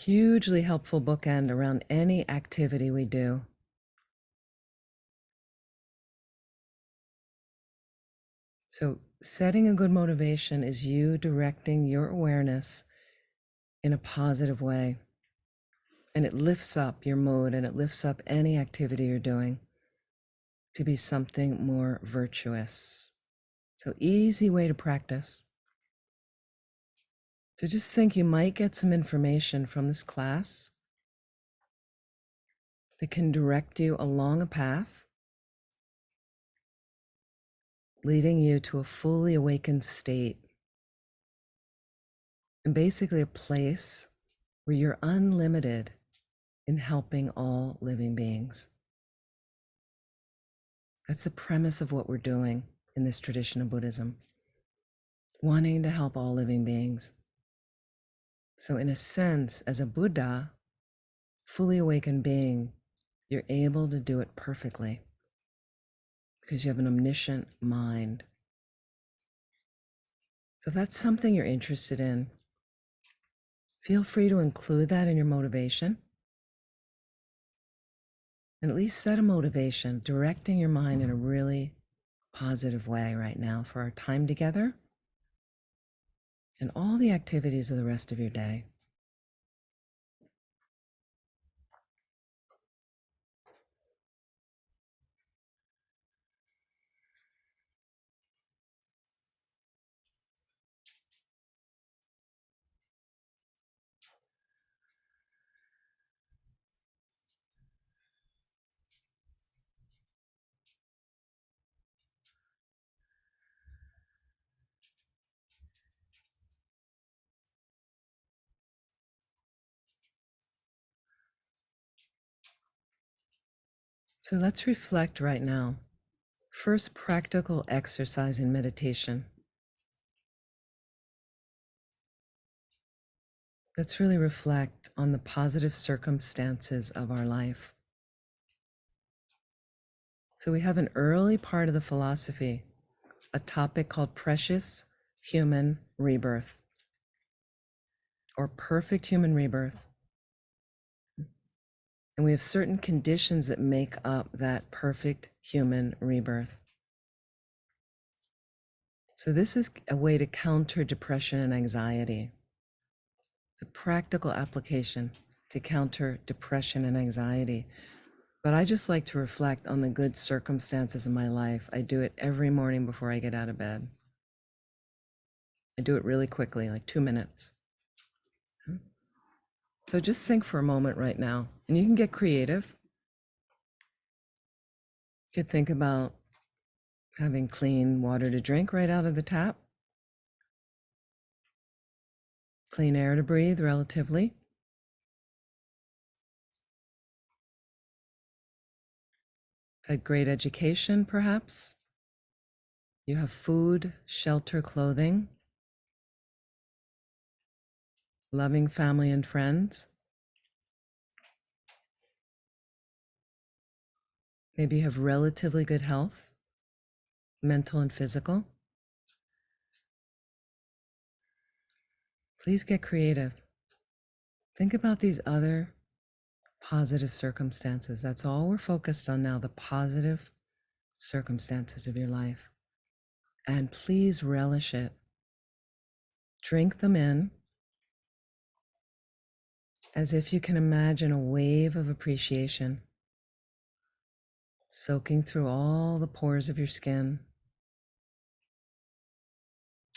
hugely helpful bookend around any activity we do. So setting a good motivation is you directing your awareness in a positive way. And it lifts up your mood and it lifts up any activity you're doing to be something more virtuous. So easy way to practice. So just think you might get some information from this class that can direct you along a path leading you to a fully awakened state. And basically a place where you're unlimited in helping all living beings. That's the premise of what we're doing in this tradition of Buddhism, wanting to help all living beings. So in a sense, as a Buddha, fully awakened being, you're able to do it perfectly because you have an omniscient mind. So if that's something you're interested in, feel free to include that in your motivation. And at least set a motivation, directing your mind in a really positive way right now for our time together and all the activities of the rest of your day. So let's reflect right now. First, practical exercise in meditation. Let's really reflect on the positive circumstances of our life. So we have an early part of the philosophy, a topic called precious human rebirth or perfect human rebirth. And we have certain conditions that make up that perfect human rebirth. So this is a way to counter depression and anxiety. It's a practical application to counter depression and anxiety. But I just like to reflect on the good circumstances of my life. I do it every morning before I get out of bed. I do it really quickly, like 2 minutes. So just think for a moment right now, and you can get creative. You could think about having clean water to drink right out of the tap, clean air to breathe relatively, had great education perhaps. You have food, shelter, clothing, loving family and friends. Maybe you have relatively good health, mental and physical. Please get creative. Think about these other positive circumstances. That's all we're focused on now, the positive circumstances of your life. And please relish it. Drink them in as if you can imagine a wave of appreciation soaking through all the pores of your skin,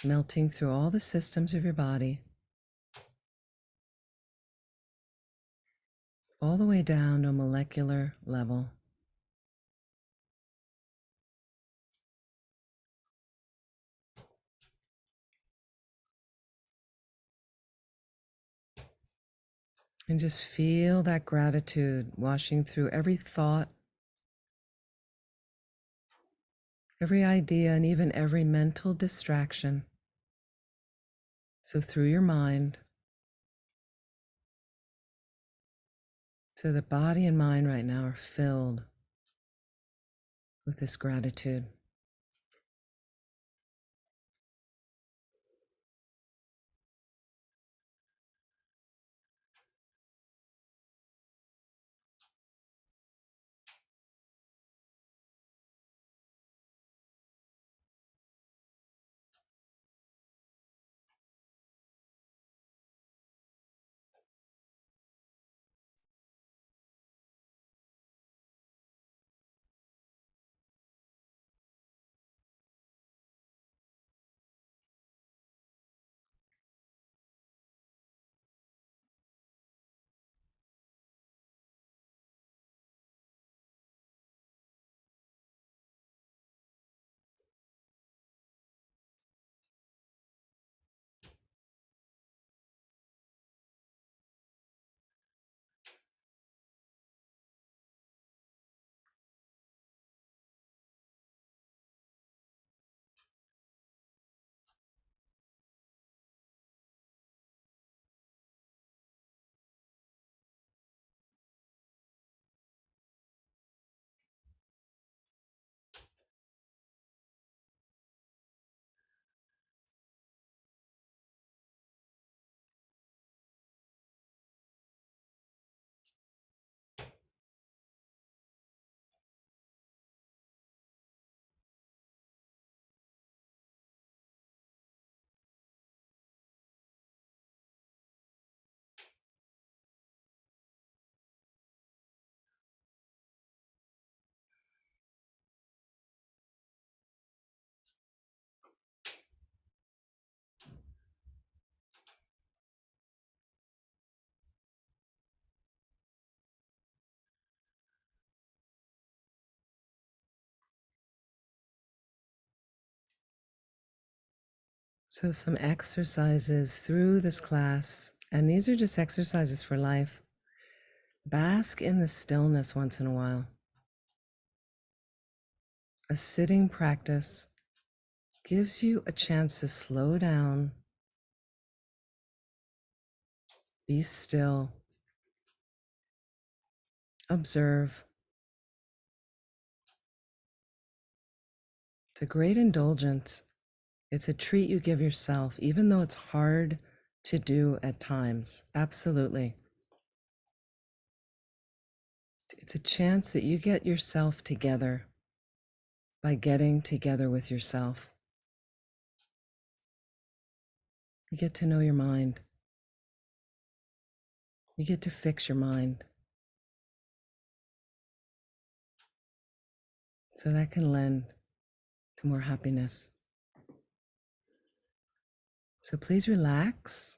melting through all the systems of your body, all the way down to a molecular level. And just feel that gratitude washing through every thought, every idea, and even every mental distraction. So through your mind, so the body and mind right now are filled with this gratitude. So, some exercises through this class, and these are just exercises for life. Bask in the stillness once in a while. A sitting practice gives you a chance to slow down, be still, observe. It's a great indulgence. It's a treat you give yourself, even though it's hard to do at times. Absolutely. It's a chance that you get yourself together by getting together with yourself. You get to know your mind. You get to fix your mind. So that can lend to more happiness. So please relax.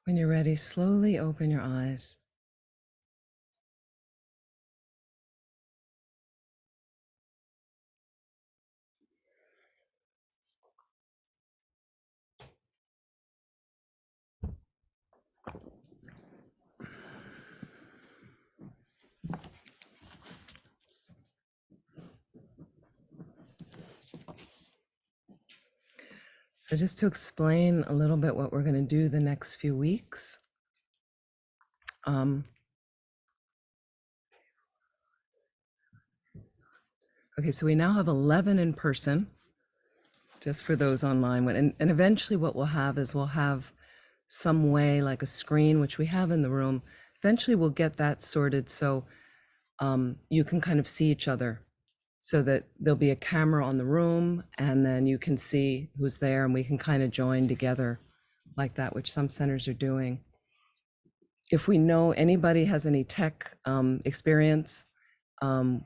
When you're ready, slowly open your eyes. So just to explain a little bit what we're going to do the next few weeks. Okay, so we now have 11 in person, just for those online. And eventually what we'll have is we'll have some way, like a screen, which we have in the room. Eventually we'll get that sorted so you can kind of see each other, so that there'll be a camera on the room and then you can see who's there and we can kind of join together like that, which some centers are doing. If we know anybody has any tech experience,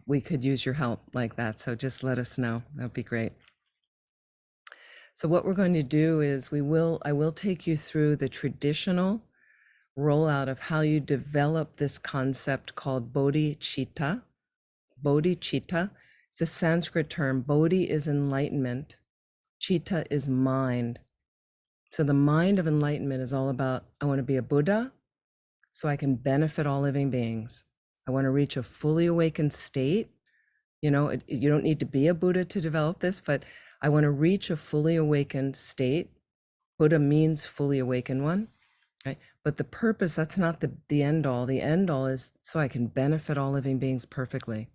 we could use your help like that. So just let us know. That'd be great. So what we're going to do is I will take you through the traditional rollout of how you develop this concept called bodhicitta. Bodhicitta, it's a Sanskrit term. Bodhi is enlightenment. Citta is mind. So the mind of enlightenment is all about, I want to be a Buddha so I can benefit all living beings. I want to reach a fully awakened state. You know, you don't need to be a Buddha to develop this, but I want to reach a fully awakened state. Buddha means fully awakened one, right? But the purpose, that's not the end all. The end all is so I can benefit all living beings perfectly,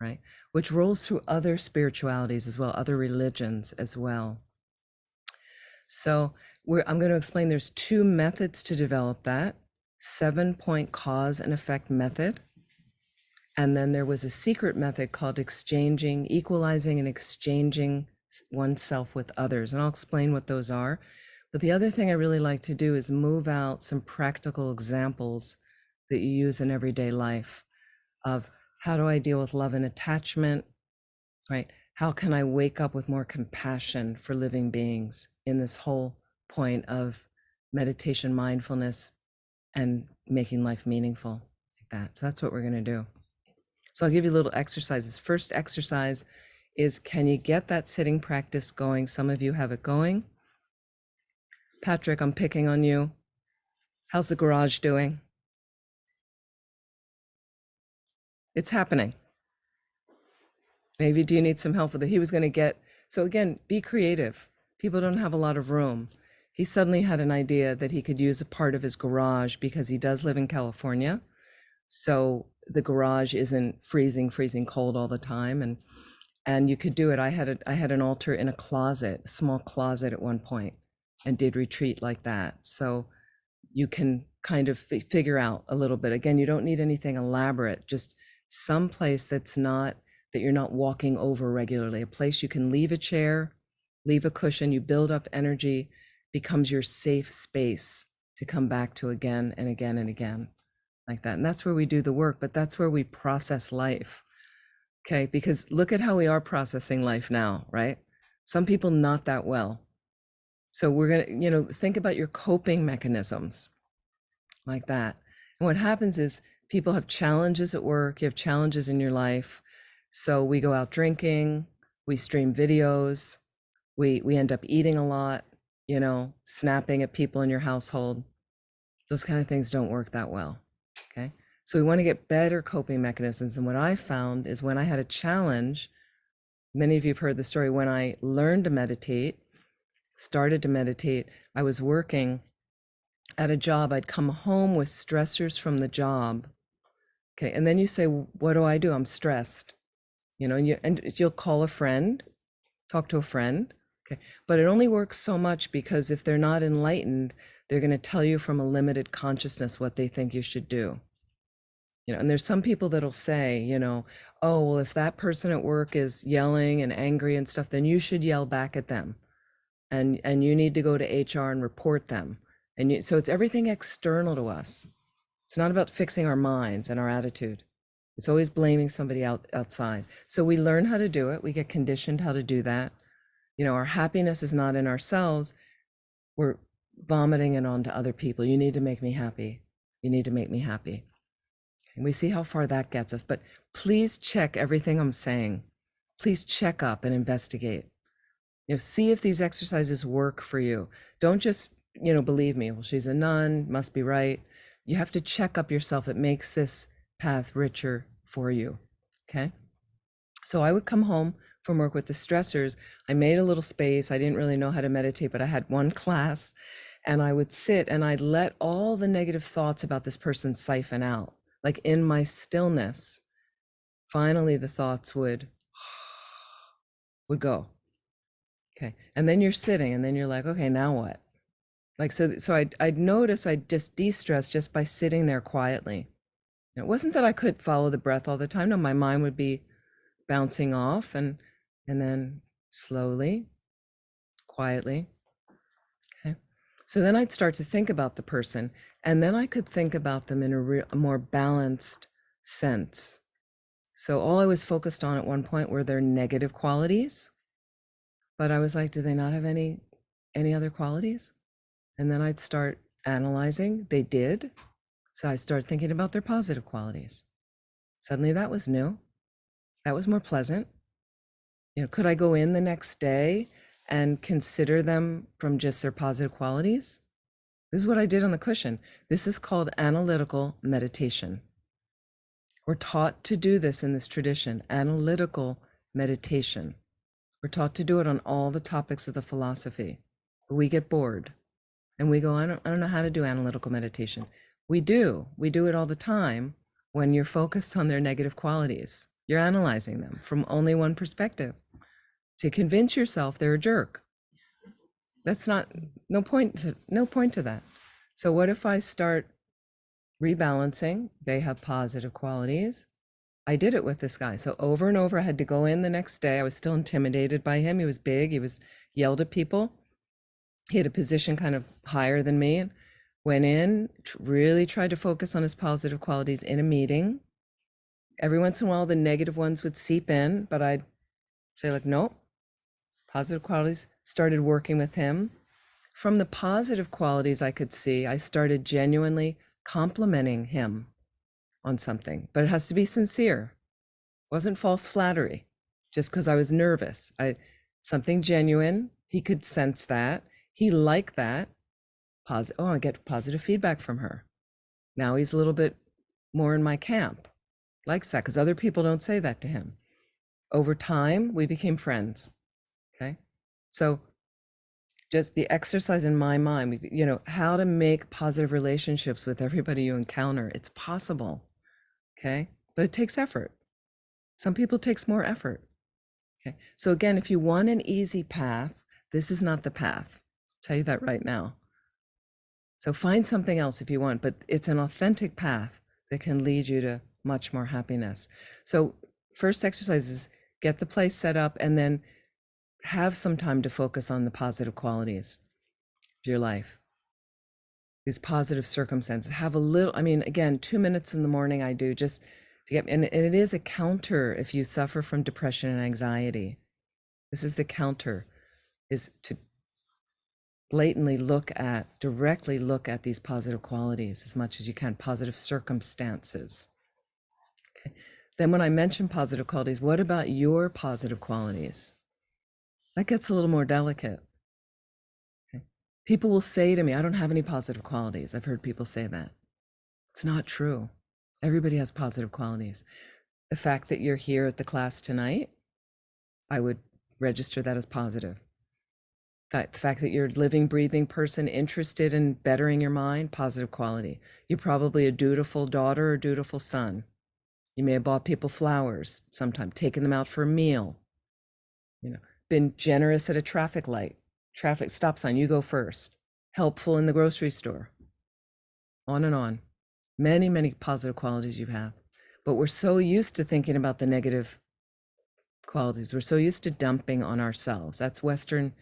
right? Which rolls through other spiritualities as well, other religions as well. So I'm going to explain there's 2 methods to develop that. 7-point cause and effect method. And then there was a secret method called equalizing and exchanging oneself with others. And I'll explain what those are. But the other thing I really like to do is move out some practical examples that you use in everyday life of how do I deal with love and attachment, right? How can I wake up with more compassion for living beings in this whole point of meditation, mindfulness, and making life meaningful like that. So that's what we're going to do. So I'll give you little exercises. First exercise is, can you get that sitting practice going? Some of you have it going. Patrick, I'm picking on you. How's the garage doing? It's happening. Maybe do you need some help with it? He was going to get, so again, be creative. People don't have a lot of room. He suddenly had an idea that he could use a part of his garage because he does live in California. So the garage isn't freezing cold all the time. And you could do it. I had an altar in a closet, a small closet at one point, and did retreat like that. So you can kind of figure out a little bit. Again, you don't need anything elaborate, just some place that you're not walking over regularly, a place you can leave a chair, leave a cushion, you build up energy, becomes your safe space to come back to again and again and again, like that. And that's where we do the work, but that's where we process life. Okay, because look at how we are processing life now, right? Some people not that well. So we're gonna, think about your coping mechanisms like that. And what happens is people have challenges at work, you have challenges in your life. So we go out drinking, we stream videos, We end up eating a lot, snapping at people in your household. Those kind of things don't work that well. Okay. So we want to get better coping mechanisms. And what I found is when I had a challenge, many of you have heard the story, when I learned to meditate, started to meditate, I was working at a job. I'd come home with stressors from the job. Okay. And then you say, what do? I'm stressed, and you'll call a friend, talk to a friend. Okay. But it only works so much, because if they're not enlightened, they're going to tell you from a limited consciousness what they think you should do. And there's some people that'll say, oh, well, if that person at work is yelling and angry and stuff, then you should yell back at them. And you need to go to HR and report them. So it's everything external to us. It's not about fixing our minds and our attitude. It's always blaming somebody outside. So we learn how to do it. We get conditioned how to do that. Our happiness is not in ourselves. We're vomiting it onto other people. You need to make me happy. You need to make me happy. And we see how far that gets us. But please check everything I'm saying. Please check up and investigate. See if these exercises work for you. Don't just, believe me, well, she's a nun, must be right. You have to check up yourself. It makes this path richer for you. Okay. So I would come home from work with the stressors. I made a little space. I didn't really know how to meditate, but I had one class, and I would sit and I'd let all the negative thoughts about this person siphon out. Like in my stillness, finally the thoughts would go. Okay. And then you're sitting, and then you're like, okay, now what? Like, so I'd notice I'd just de-stress just by sitting there quietly. It wasn't that I could follow the breath all the time. No, my mind would be bouncing off, and then slowly, quietly. Okay. So then I'd start to think about the person, and then I could think about them in a more balanced sense. So all I was focused on at one point were their negative qualities, but I was like, do they not have any other qualities? And then I'd start analyzing. They did. So I started thinking about their positive qualities. Suddenly that was new. That was more pleasant. Could I go in the next day and consider them from just their positive qualities? This is what I did on the cushion. This is called analytical meditation. We're taught to do this in this tradition, analytical meditation. We're taught to do it on all the topics of the philosophy. But we get bored and we go, I don't know how to do analytical meditation. We do it all the time. When you're focused on their negative qualities, you're analyzing them from only one perspective to convince yourself they're a jerk. That's no point to that. So what if I start rebalancing? They have positive qualities. I did it with this guy. So over and over, I had to go in the next day. I was still intimidated by him. He was big. He was yelled at people. He had a position kind of higher than me, and went in, really tried to focus on his positive qualities in a meeting. Every once in a while, the negative ones would seep in, but I'd say like, nope, positive qualities. Started working with him. From the positive qualities I could see, I started genuinely complimenting him on something, but it has to be sincere. It wasn't false flattery, just because I was nervous. Something genuine. He could sense that. He liked that. I get positive feedback from her. Now he's a little bit more in my camp. Likes that, because other people don't say that to him. Over time, we became friends. Okay. So just the exercise in my mind, how to make positive relationships with everybody you encounter. It's possible. Okay. But it takes effort. Some people it takes more effort. Okay. So again, if you want an easy path, this is not the path. I'll tell you that right now. So find something else if you want, but it's an authentic path that can lead you to much more happiness. So first exercise is get the place set up, and then have some time to focus on the positive qualities of your life. These positive circumstances. Have a little, again, 2 minutes in the morning I do just to get, and it is a counter if you suffer from depression and anxiety. This is the counter, is to blatantly directly look at these positive qualities as much as you can, positive circumstances. Okay. Then when I mention positive qualities, what about your positive qualities? That gets a little more delicate. Okay. People will say to me, I don't have any positive qualities. I've heard people say that. It's not true. Everybody has positive qualities. The fact that you're here at the class tonight, I would register that as positive. The fact that you're a living, breathing person interested in bettering your mind, positive quality. You're probably a dutiful daughter or dutiful son. You may have bought people flowers sometime, taken them out for a meal, been generous at a traffic light, traffic stop sign, you go first, helpful in the grocery store, on and on. Many, many positive qualities you have. But we're so used to thinking about the negative qualities. We're so used to dumping on ourselves. That's Western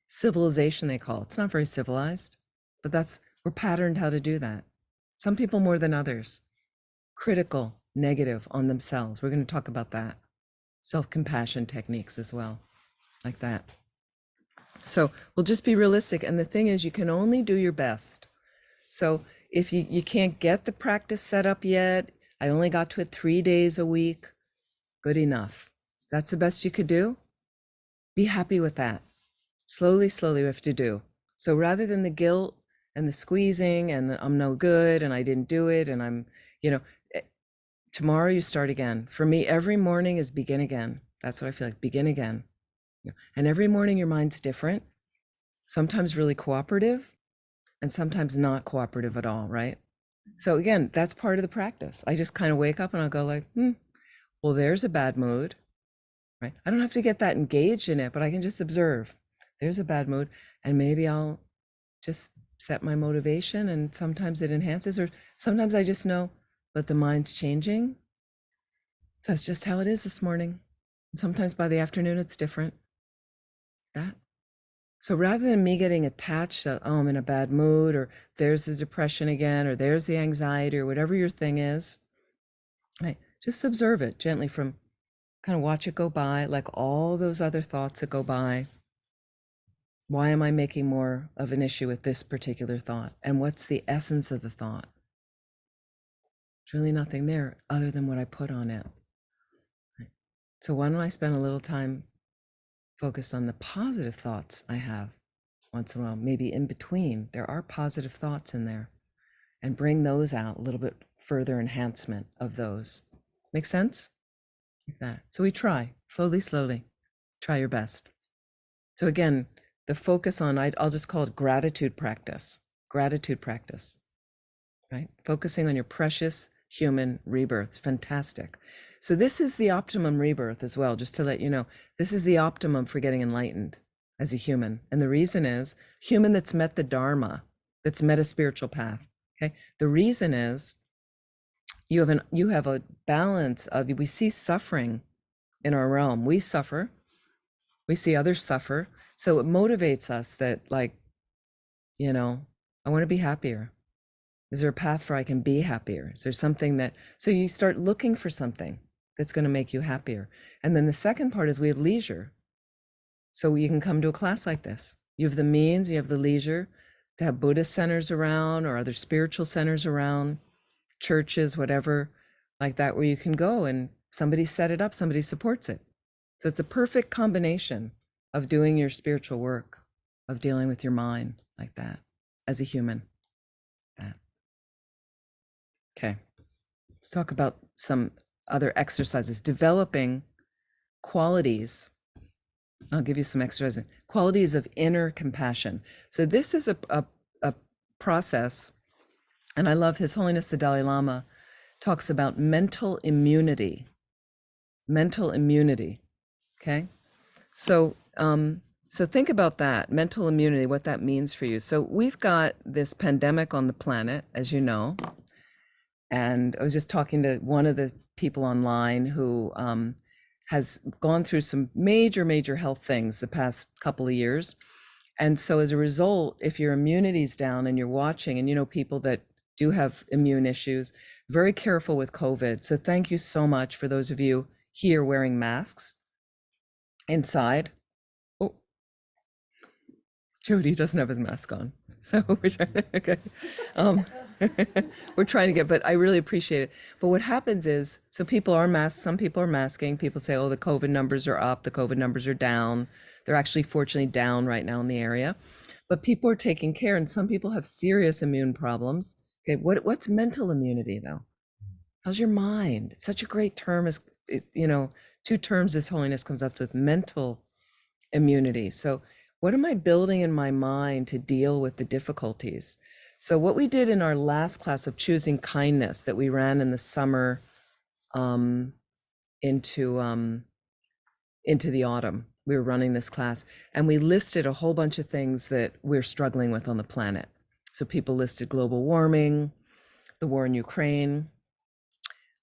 civilization, they call it. It's not very civilized, but we're patterned how to do that. Some people more than others. Critical, negative on themselves. We're going to talk about that. Self-compassion techniques as well, like that. So we'll just be realistic. And the thing is, you can only do your best. So if you can't get the practice set up yet, I only got to it 3 days a week, good enough. That's the best you could do. Be happy with that. Slowly, slowly we have to do. So rather than the guilt and the squeezing and the, I'm no good and I didn't do it and I'm, tomorrow you start again. For me, every morning is begin again. That's what I feel like, begin again. And every morning your mind's different, sometimes really cooperative and sometimes not cooperative at all, right? So again, that's part of the practice. I just kind of wake up and I'll go like, well, there's a bad mood, right? I don't have to get that engaged in it, but I can just observe. There's a bad mood, and maybe I'll just set my motivation, and sometimes it enhances, or sometimes I just know, but the mind's changing. That's just how it is this morning. Sometimes by the afternoon, it's different. That. So rather than me getting attached to, oh, I'm in a bad mood, or there's the depression again, or there's the anxiety, or whatever your thing is, right, just observe it gently from kind of watch it go by, like all those other thoughts that go by. Why am I making more of an issue with this particular thought? And what's the essence of the thought? There's really nothing there other than what I put on it. Right? So why don't I spend a little time focused on the positive thoughts I have once in a while, maybe in between. There are positive thoughts in there, and bring those out a little bit further enhancement of those. Make sense? Like that. So we try slowly, slowly. Try your best. So again, the focus on, I'll just call it gratitude practice, right? Focusing on your precious human rebirth. Fantastic. So this is the optimum rebirth as well, just to let you know, this is the optimum for getting enlightened as a human. And the reason is, human that's met the Dharma, that's met a spiritual path, okay? The reason is, you have a balance of, we see suffering in our realm. We suffer, we see others suffer. So it motivates us that, like, I want to be happier. Is there a path where I can be happier? Is there something that, so you start looking for something that's going to make you happier. And then the second part is we have leisure. So you can come to a class like this. You have the means, you have the leisure to have Buddhist centers around or other spiritual centers around, churches, whatever like that, where you can go and somebody set it up, somebody supports it. So it's a perfect combination of doing your spiritual work, of dealing with your mind like that as a human. That. Okay. Let's talk about some other exercises. Developing qualities. I'll give you some exercises. Qualities of inner compassion. So this is a process, and I love His Holiness the Dalai Lama talks about mental immunity. Mental immunity. Okay. So think about that, mental immunity, what that means for you. So we've got this pandemic on the planet, as you know, and I was just talking to one of the people online who has gone through some major health things the past couple of years. And so as a result, if your immunity's down and you're watching, and people that do have immune issues, very careful with COVID. So thank you so much for those of you here wearing masks inside. Oh, Jody doesn't have his mask on. So okay. We're trying to get, but I really appreciate it. But what happens is, so people are masked, some people are masking. People say, oh, the COVID numbers are up, the COVID numbers are down. They're actually fortunately down right now in the area. But people are taking care, and some people have serious immune problems. Okay, what's mental immunity though? How's your mind? It's such a great term, as two terms His Holiness comes up with: mental immunity. So what am I building in my mind to deal with the difficulties? So what we did in our last class of choosing kindness that we ran in the summer, um, into the autumn, we were running this class, and we listed a whole bunch of things that we're struggling with on the planet. So people listed global warming, the war in Ukraine,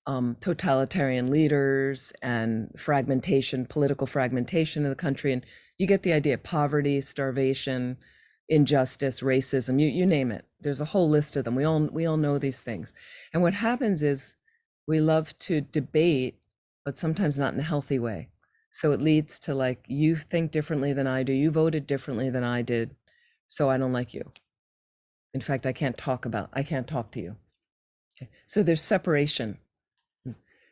totalitarian leaders, and fragmentation, political fragmentation of the country. And you get the idea: poverty, starvation, injustice, racism, you name it. There's a whole list of them. We all know these things. And what happens is we love to debate, but sometimes not in a healthy way. So it leads to, like, you think differently than I do, you voted differently than I did, so I don't like you. In fact, I can't talk to you. Okay. So there's separation.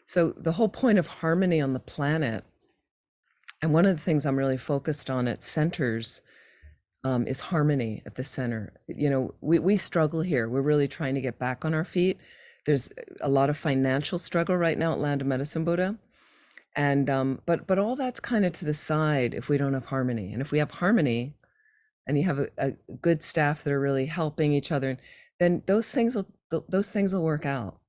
So the whole point of harmony on the planet, and one of the things I'm really focused on at centers, is harmony at the center. We struggle here. We're really trying to get back on our feet. There's a lot of financial struggle right now at Land of Medicine Buddha. And but all that's kind of to the side if we don't have harmony. And if we have harmony and you have a good staff that are really helping each other, then those things will work out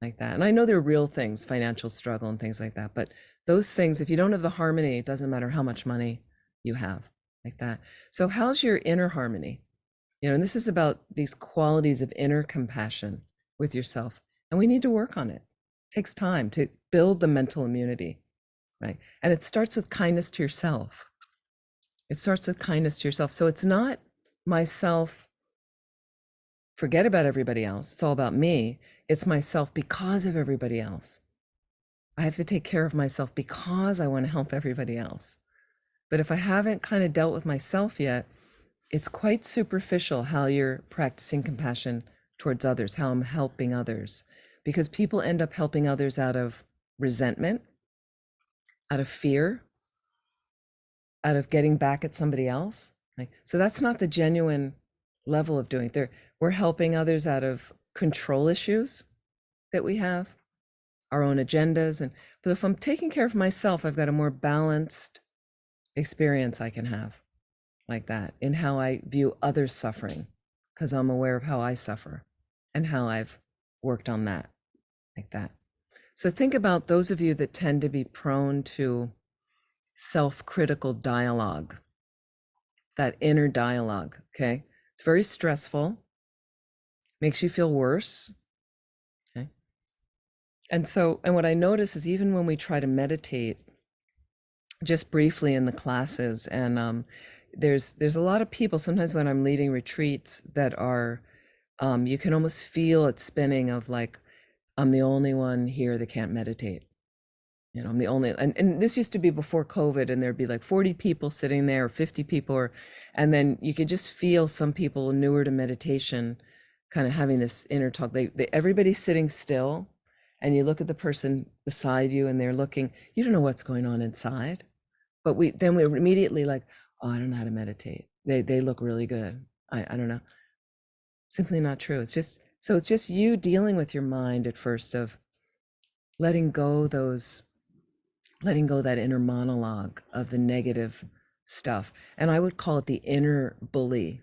like that. And I know they're real things, financial struggle and things like that, but those things, if you don't have the harmony, it doesn't matter how much money you have, like that. So how's your inner harmony? And this is about these qualities of inner compassion with yourself. And we need to work on it. It takes time to build the mental immunity, right? And it starts with kindness to yourself. So it's not myself, forget about everybody else. It's all about me. It's myself because of everybody else. I have to take care of myself because I want to help everybody else. But if I haven't kind of dealt with myself yet, it's quite superficial how you're practicing compassion towards others, how I'm helping others, because people end up helping others out of resentment, out of fear, out of getting back at somebody else. Right? So that's not the genuine level of doing it. We're helping others out of control issues that we have, our own agendas. But if I'm taking care of myself, I've got a more balanced experience I can have, like that, in how I view others' suffering, because I'm aware of how I suffer and how I've worked on that, like that. So think about those of you that tend to be prone to self-critical dialogue, that inner dialogue, okay? It's very stressful, makes you feel worse, okay? And what I notice is, even when we try to meditate just briefly in the classes, and there's a lot of people sometimes when I'm leading retreats that are, you can almost feel it spinning of, like, I'm the only one here that can't meditate. I'm the only, and this used to be before COVID, and there'd be like 40 people sitting there, or 50 people, and then you could just feel some people newer to meditation kind of having this inner talk. Everybody's sitting still, and you look at the person beside you, and they're looking, you don't know what's going on inside, but we're immediately like, oh, I don't know how to meditate. They look really good. I don't know. Simply not true. It's just you dealing with your mind at first, of letting go that inner monologue of the negative stuff. And I would call it the inner bully.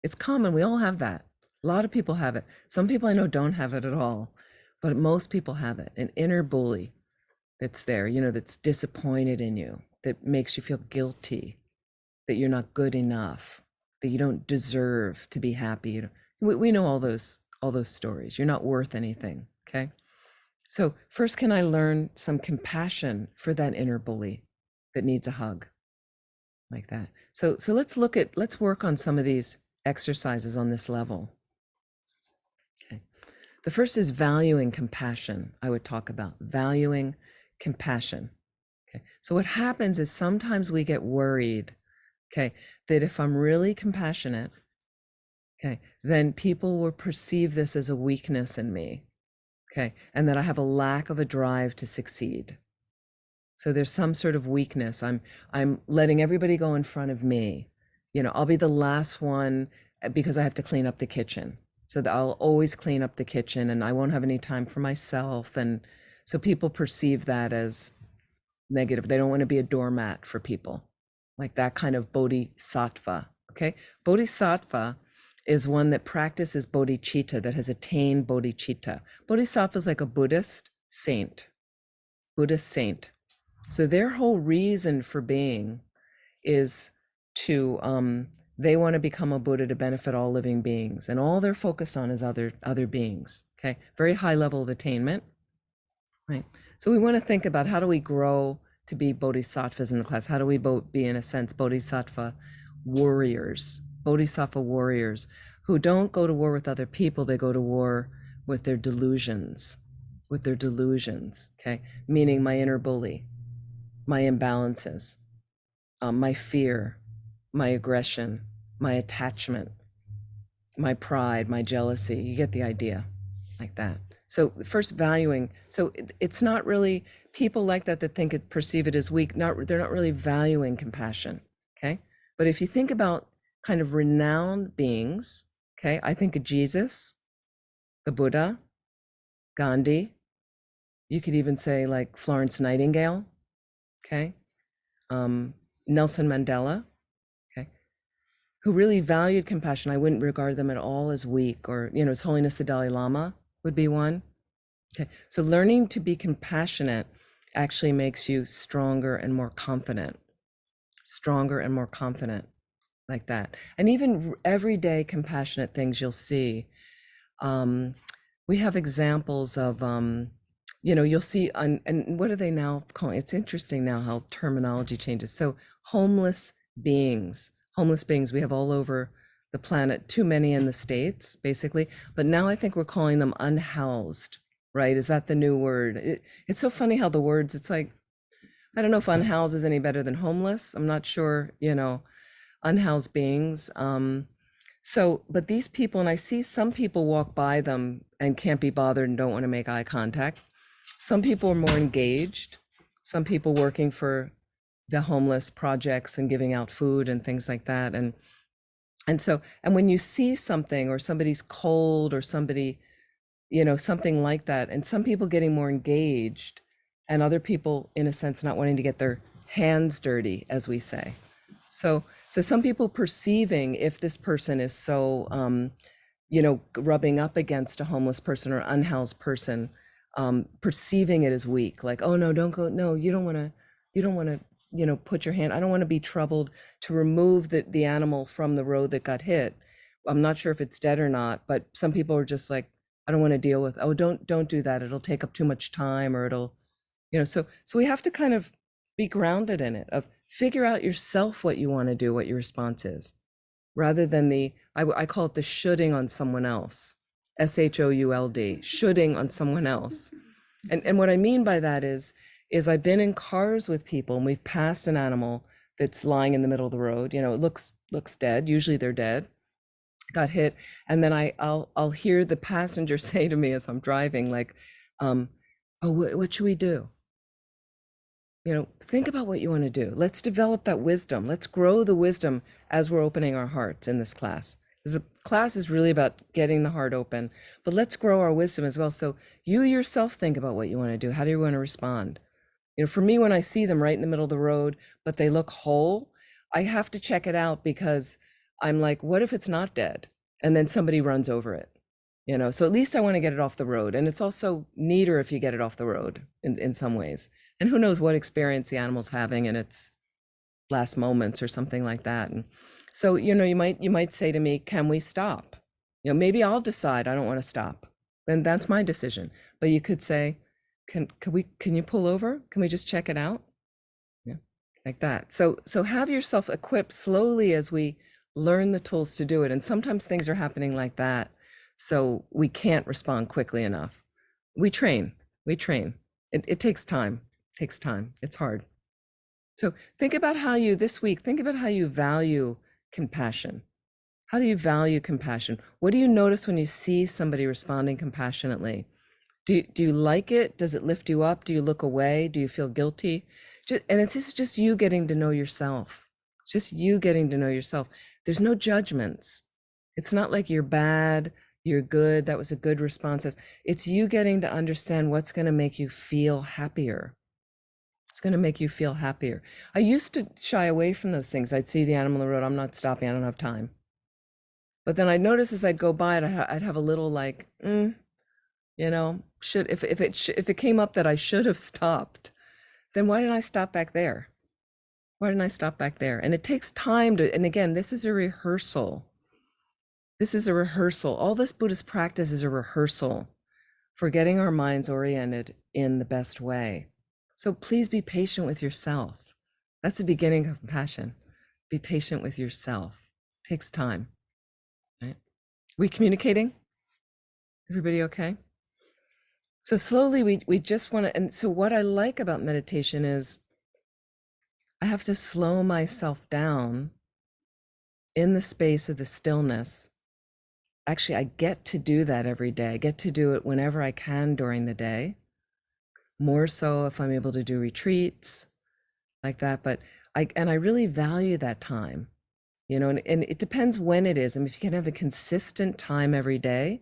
It's common. We all have that. A lot of people have it. Some people I know don't have it at all, but most people have it. An inner bully that's there, that's disappointed in you, that makes you feel guilty, that you're not good enough, that you don't deserve to be happy. We know all those stories. You're not worth anything. Okay. So first, can I learn some compassion for that inner bully that needs a hug, like that? So let's work on some of these exercises on this level. Okay. The first is valuing compassion. I would talk about valuing compassion. Okay. So what happens is sometimes we get worried, okay, that if I'm really compassionate, okay, then people will perceive this as a weakness in me, okay, and that I have a lack of a drive to succeed. So there's some sort of weakness. I'm letting everybody go in front of me. You know, I'll be the last one because I have to clean up the kitchen. So that I'll always clean up the kitchen and I won't have any time for myself. And so people perceive that as negative. They don't want to be a doormat for people, like that kind of bodhisattva. Okay. Bodhisattva is one that practices bodhicitta, that has attained bodhicitta. Bodhisattva is like a Buddhist saint, Buddhist saint. So their whole reason for being is to they want to become a Buddha to benefit all living beings, and all they're focused on is other beings. Okay, very high level of attainment, right? So we want to think about, how do we grow to be bodhisattvas in the class? How do we be, in a sense, bodhisattva warriors, bodhisattva warriors who don't go to war with other people, they go to war with their delusions, okay? Meaning my inner bully, my imbalances, my fear, my aggression, my attachment, my pride, my jealousy. You get the idea, like that. So first valuing. So it's not really people like that think it, perceive it as weak. They're not really valuing compassion. Okay. But if you think about kind of renowned beings, okay, I think of Jesus, the Buddha, Gandhi. You could even say like Florence Nightingale. Okay. Nelson Mandela, okay, who really valued compassion. I wouldn't regard them at all as weak, or, you know, His Holiness the Dalai Lama would be one. Okay, so learning to be compassionate actually makes you stronger and more confident, like that. And even everyday compassionate things you'll see. We have examples of, you know, you'll see and what are they now calling? It's interesting now how terminology changes. So homeless beings, we have all over the planet, too many in the States, basically. But now I think we're calling them unhoused, right? Is that the new word? It's so funny how the words, it's like, I don't know if unhoused is any better than homeless. I'm not sure, you know, unhoused beings. So, but these people, and I see some people walk by them and can't be bothered and don't want to make eye contact. Some people are more engaged. Some people working for the homeless projects and giving out food and things like that. And so, and when you see something, or somebody's cold, or somebody, you know, something like that, and some people getting more engaged and other people, in a sense, not wanting to get their hands dirty, as we say. So some people perceiving, if this person is so, you know, rubbing up against a homeless person or unhoused person, perceiving it as weak, like, oh no, don't go, no, you don't want to, you know, put your hand, I don't want to be troubled to remove the animal from the road that got hit. I'm not sure if it's dead or not, but some people are just like, I don't want to deal with, oh, don't do that, it'll take up too much time, or it'll, you know, so we have to kind of be grounded in it, of figure out yourself what you want to do, what your response is, rather than I call it the shoulding on someone else, SHOULD, shoulding on someone else. And what I mean by that is I've been in cars with people and we've passed an animal that's lying in the middle of the road, you know, it looks dead, usually they're dead, got hit, and then I'll hear the passenger say to me as I'm driving, like, oh, what should we do? You know, think about what you want to do. Let's develop that wisdom. Let's grow the wisdom as we're opening our hearts in this class. Because the class is really about getting the heart open, but let's grow our wisdom as well. So you yourself think about what you want to do. How do you want to respond? You know, for me, when I see them right in the middle of the road, but they look whole, I have to check it out, because I'm like, what if it's not dead? And then somebody runs over it, you know? So at least I want to get it off the road. And it's also neater if you get it off the road in some ways. And who knows what experience the animal's having in its last moments or something like that. And so, you know, you might say to me, can we stop? You know, maybe I'll decide I don't want to stop. Then that's my decision. But you could say, can you pull over? Can we just check it out? Yeah, like that. So have yourself equipped slowly as we learn the tools to do it. And sometimes things are happening like that, so we can't respond quickly enough. We train. It takes time. It's hard. So think about how you, this week, think about how you value compassion. How do you value compassion? What do you notice when you see somebody responding compassionately? Do you like it? Does it lift you up? Do you look away? Do you feel guilty? And it's just you getting to know yourself. It's just you getting to know yourself. There's no judgments. It's not like you're bad, you're good, that was a good response. It's you getting to understand what's going to make you feel happier. It's going to make you feel happier. I used to shy away from those things. I'd see the animal on the road. I'm not stopping. I don't have time. But then I'd notice as I'd go by it, I'd have a little like, should if it came up that I should have stopped, then why didn't I stop back there? Why didn't I stop back there? And it takes time to, and again, this is a rehearsal. This is a rehearsal. All this Buddhist practice is a rehearsal for getting our minds oriented in the best way. So please be patient with yourself. That's the beginning of compassion. Be patient with yourself. It takes time. Right? We communicating? Everybody okay? So slowly we just want to, and so what I like about meditation is I have to slow myself down in the space of the stillness. Actually, I get to do that every day. I get to do it whenever I can during the day. More so if I'm able to do retreats like that. But I really value that time, and it depends when it is. I mean, if you can have a consistent time every day,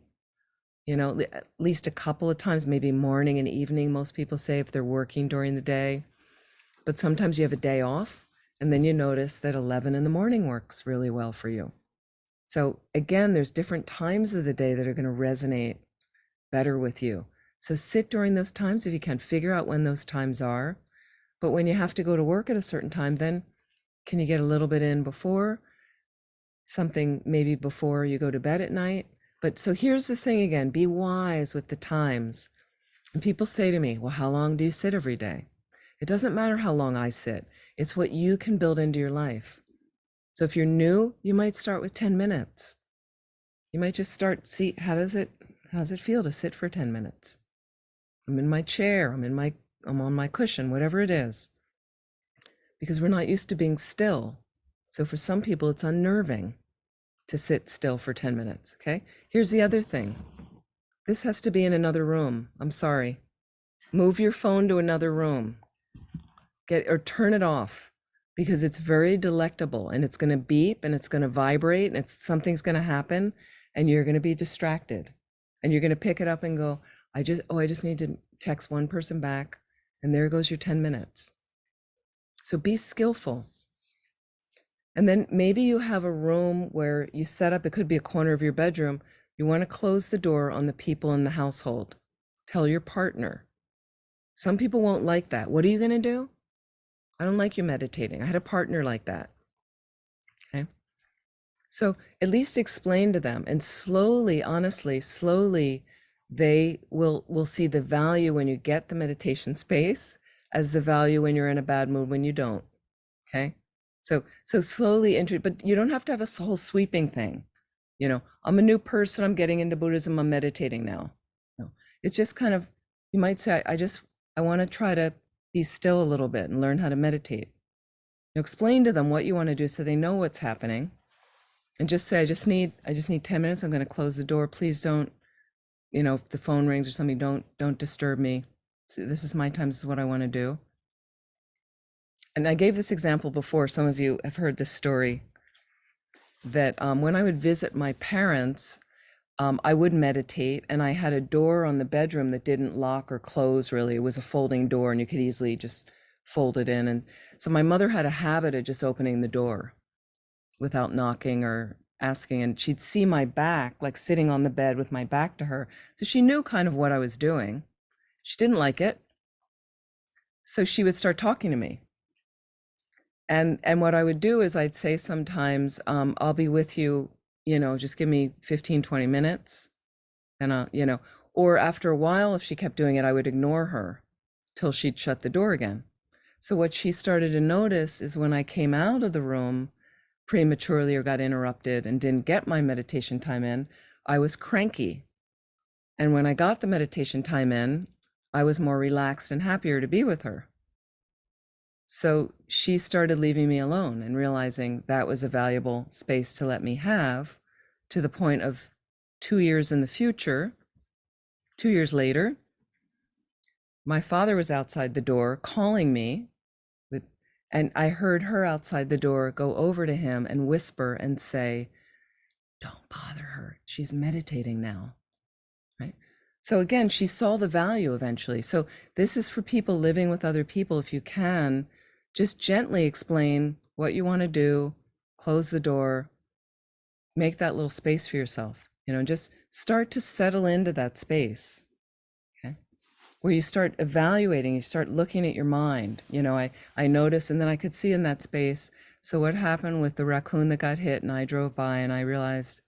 at least a couple of times, maybe morning and evening, most people say if they're working during the day. But sometimes you have a day off and then you notice that 11 in the morning works really well for you. So again, there's different times of the day that are going to resonate better with you. So sit during those times if you can, figure out when those times are. But when you have to go to work at a certain time, then can you get a little bit in before something, maybe before you go to bed at night? But so here's the thing again, be wise with the times. And people say to me, well, how long do you sit every day? It doesn't matter how long I sit. It's what you can build into your life. So if you're new, you might start with 10 minutes. You might just see, how does it feel to sit for 10 minutes? I'm in my chair, I'm on my cushion, whatever it is. Because we're not used to being still. So for some people, it's unnerving to sit still for 10 minutes, okay? Here's the other thing. This has to be in another room. I'm sorry. Move your phone to another room. Or turn it off, because it's very delectable and it's going to beep and it's going to vibrate and something's going to happen and you're going to be distracted and you're going to pick it up and go, I just need to text one person back, and there goes your 10 minutes. So be skillful. And then maybe you have a room where you set up, it could be a corner of your bedroom. You want to close the door on the people in the household. Tell your partner. Some people won't like that. What are you going to do? I don't like you meditating. I had a partner like that. Okay. So at least explain to them, and slowly, honestly, slowly, they will see the value when you get the meditation space as the value when you're in a bad mood when you don't. Okay. So slowly but you don't have to have a whole sweeping thing. I'm a new person. I'm getting into Buddhism. I'm meditating now. No, it's just kind of, you might say, I want to try to be still a little bit and learn how to meditate. Explain to them what you want to do so they know what's happening, and just say, I just need 10 minutes. I'm going to close the door. Please don't, if the phone rings or something, don't disturb me. This is my time. This is what I want to do. And I gave this example before. Some of you have heard this story that when I would visit my parents, I would meditate, and I had a door on the bedroom that didn't lock or close really. It was a folding door and you could easily just fold it in. And so my mother had a habit of just opening the door without knocking or asking. And she'd see my back, like sitting on the bed with my back to her. So she knew kind of what I was doing. She didn't like it. So she would start talking to me. And what I would do is I'd say sometimes, I'll be with you, just give me 15, 20 minutes. And or after a while, if she kept doing it, I would ignore her till she'd shut the door again. So what she started to notice is when I came out of the room prematurely or got interrupted and didn't get my meditation time in, I was cranky. And when I got the meditation time in, I was more relaxed and happier to be with her. So she started leaving me alone and realizing that was a valuable space to let me have, to the point of 2 years in the future, 2 years later, my father was outside the door calling me, and I heard her outside the door go over to him and whisper and say, "Don't bother her. She's meditating now." Right? So again, she saw the value eventually. So this is for people living with other people. If you can, just gently explain what you want to do, close the door, make that little space for yourself, and just start to settle into that space. Okay. Where you start evaluating, you start looking at your mind. I noticed, and then I could see in that space. So what happened with the raccoon that got hit, and I drove by and I realized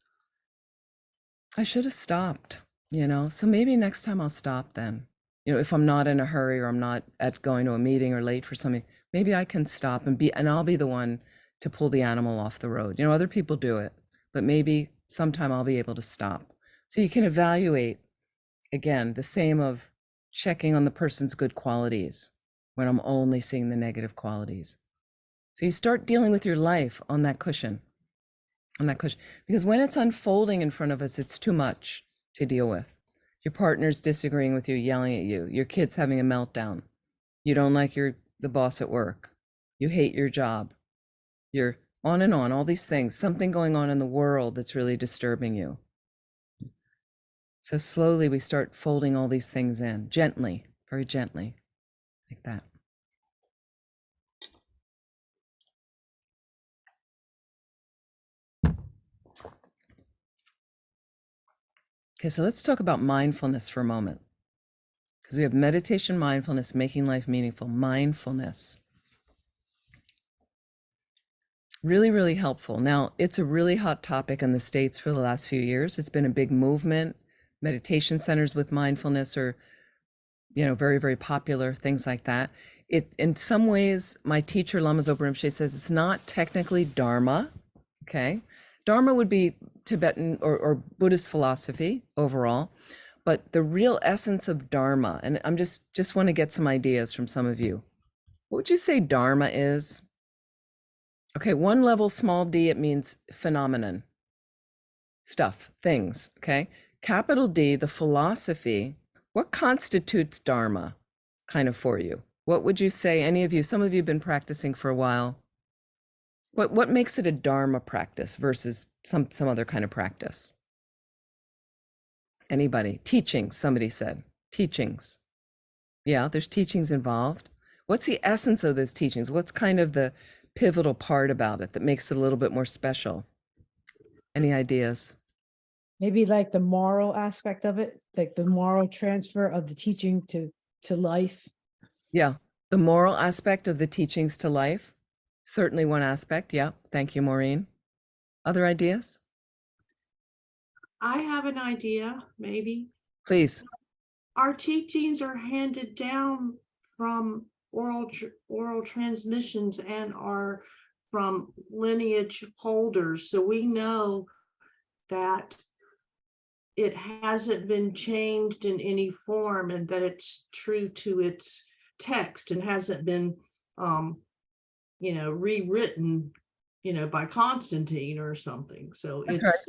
I should have stopped, so maybe next time I'll stop then. If I'm not in a hurry or I'm not at going to a meeting or late for something, maybe I can stop and I'll be the one to pull the animal off the road. Other people do it, but maybe sometime I'll be able to stop. So you can evaluate, again, the same of checking on the person's good qualities when I'm only seeing the negative qualities. So you start dealing with your life on that cushion. Because when it's unfolding in front of us, it's too much to deal with. Your partner's disagreeing with you, yelling at you, your kid's having a meltdown, you don't like the boss at work, you hate your job, you're on and on, all these things, something going on in the world that's really disturbing you. So slowly we start folding all these things in, gently, very gently, like that. Okay, so let's talk about mindfulness for a moment. Because we have meditation, mindfulness, making life meaningful. Mindfulness. Really, really helpful. Now, it's a really hot topic in the States for the last few years. It's been a big movement. Meditation centers with mindfulness are, very, very popular, things like that. In some ways, my teacher, Lama Zopa Rinpoche, says it's not technically Dharma. Okay. Dharma would be Tibetan or Buddhist philosophy overall. But the real essence of Dharma, and I'm just want to get some ideas from some of you. What would you say Dharma is? Okay, one level, small d, it means phenomenon, stuff, things, okay? Capital D, the philosophy, what constitutes Dharma kind of for you? What would you say, any of you, some of you have been practicing for a while. What makes it a Dharma practice versus some other kind of practice? Anybody? Teachings, somebody said. Teachings. Yeah, there's teachings involved. What's the essence of those teachings? What's kind of the pivotal part about it that makes it a little bit more special? Any ideas? Maybe like the moral aspect of it, like the moral transfer of the teaching to life. Yeah, the moral aspect of the teachings to life. Certainly one aspect. Yeah, thank you, Maureen. Other ideas? I have an idea, maybe. Please. Our teachings are handed down from oral transmissions and are from lineage holders. So we know that it hasn't been changed in any form and that it's true to its text and hasn't been rewritten by Constantine or something. So That's it's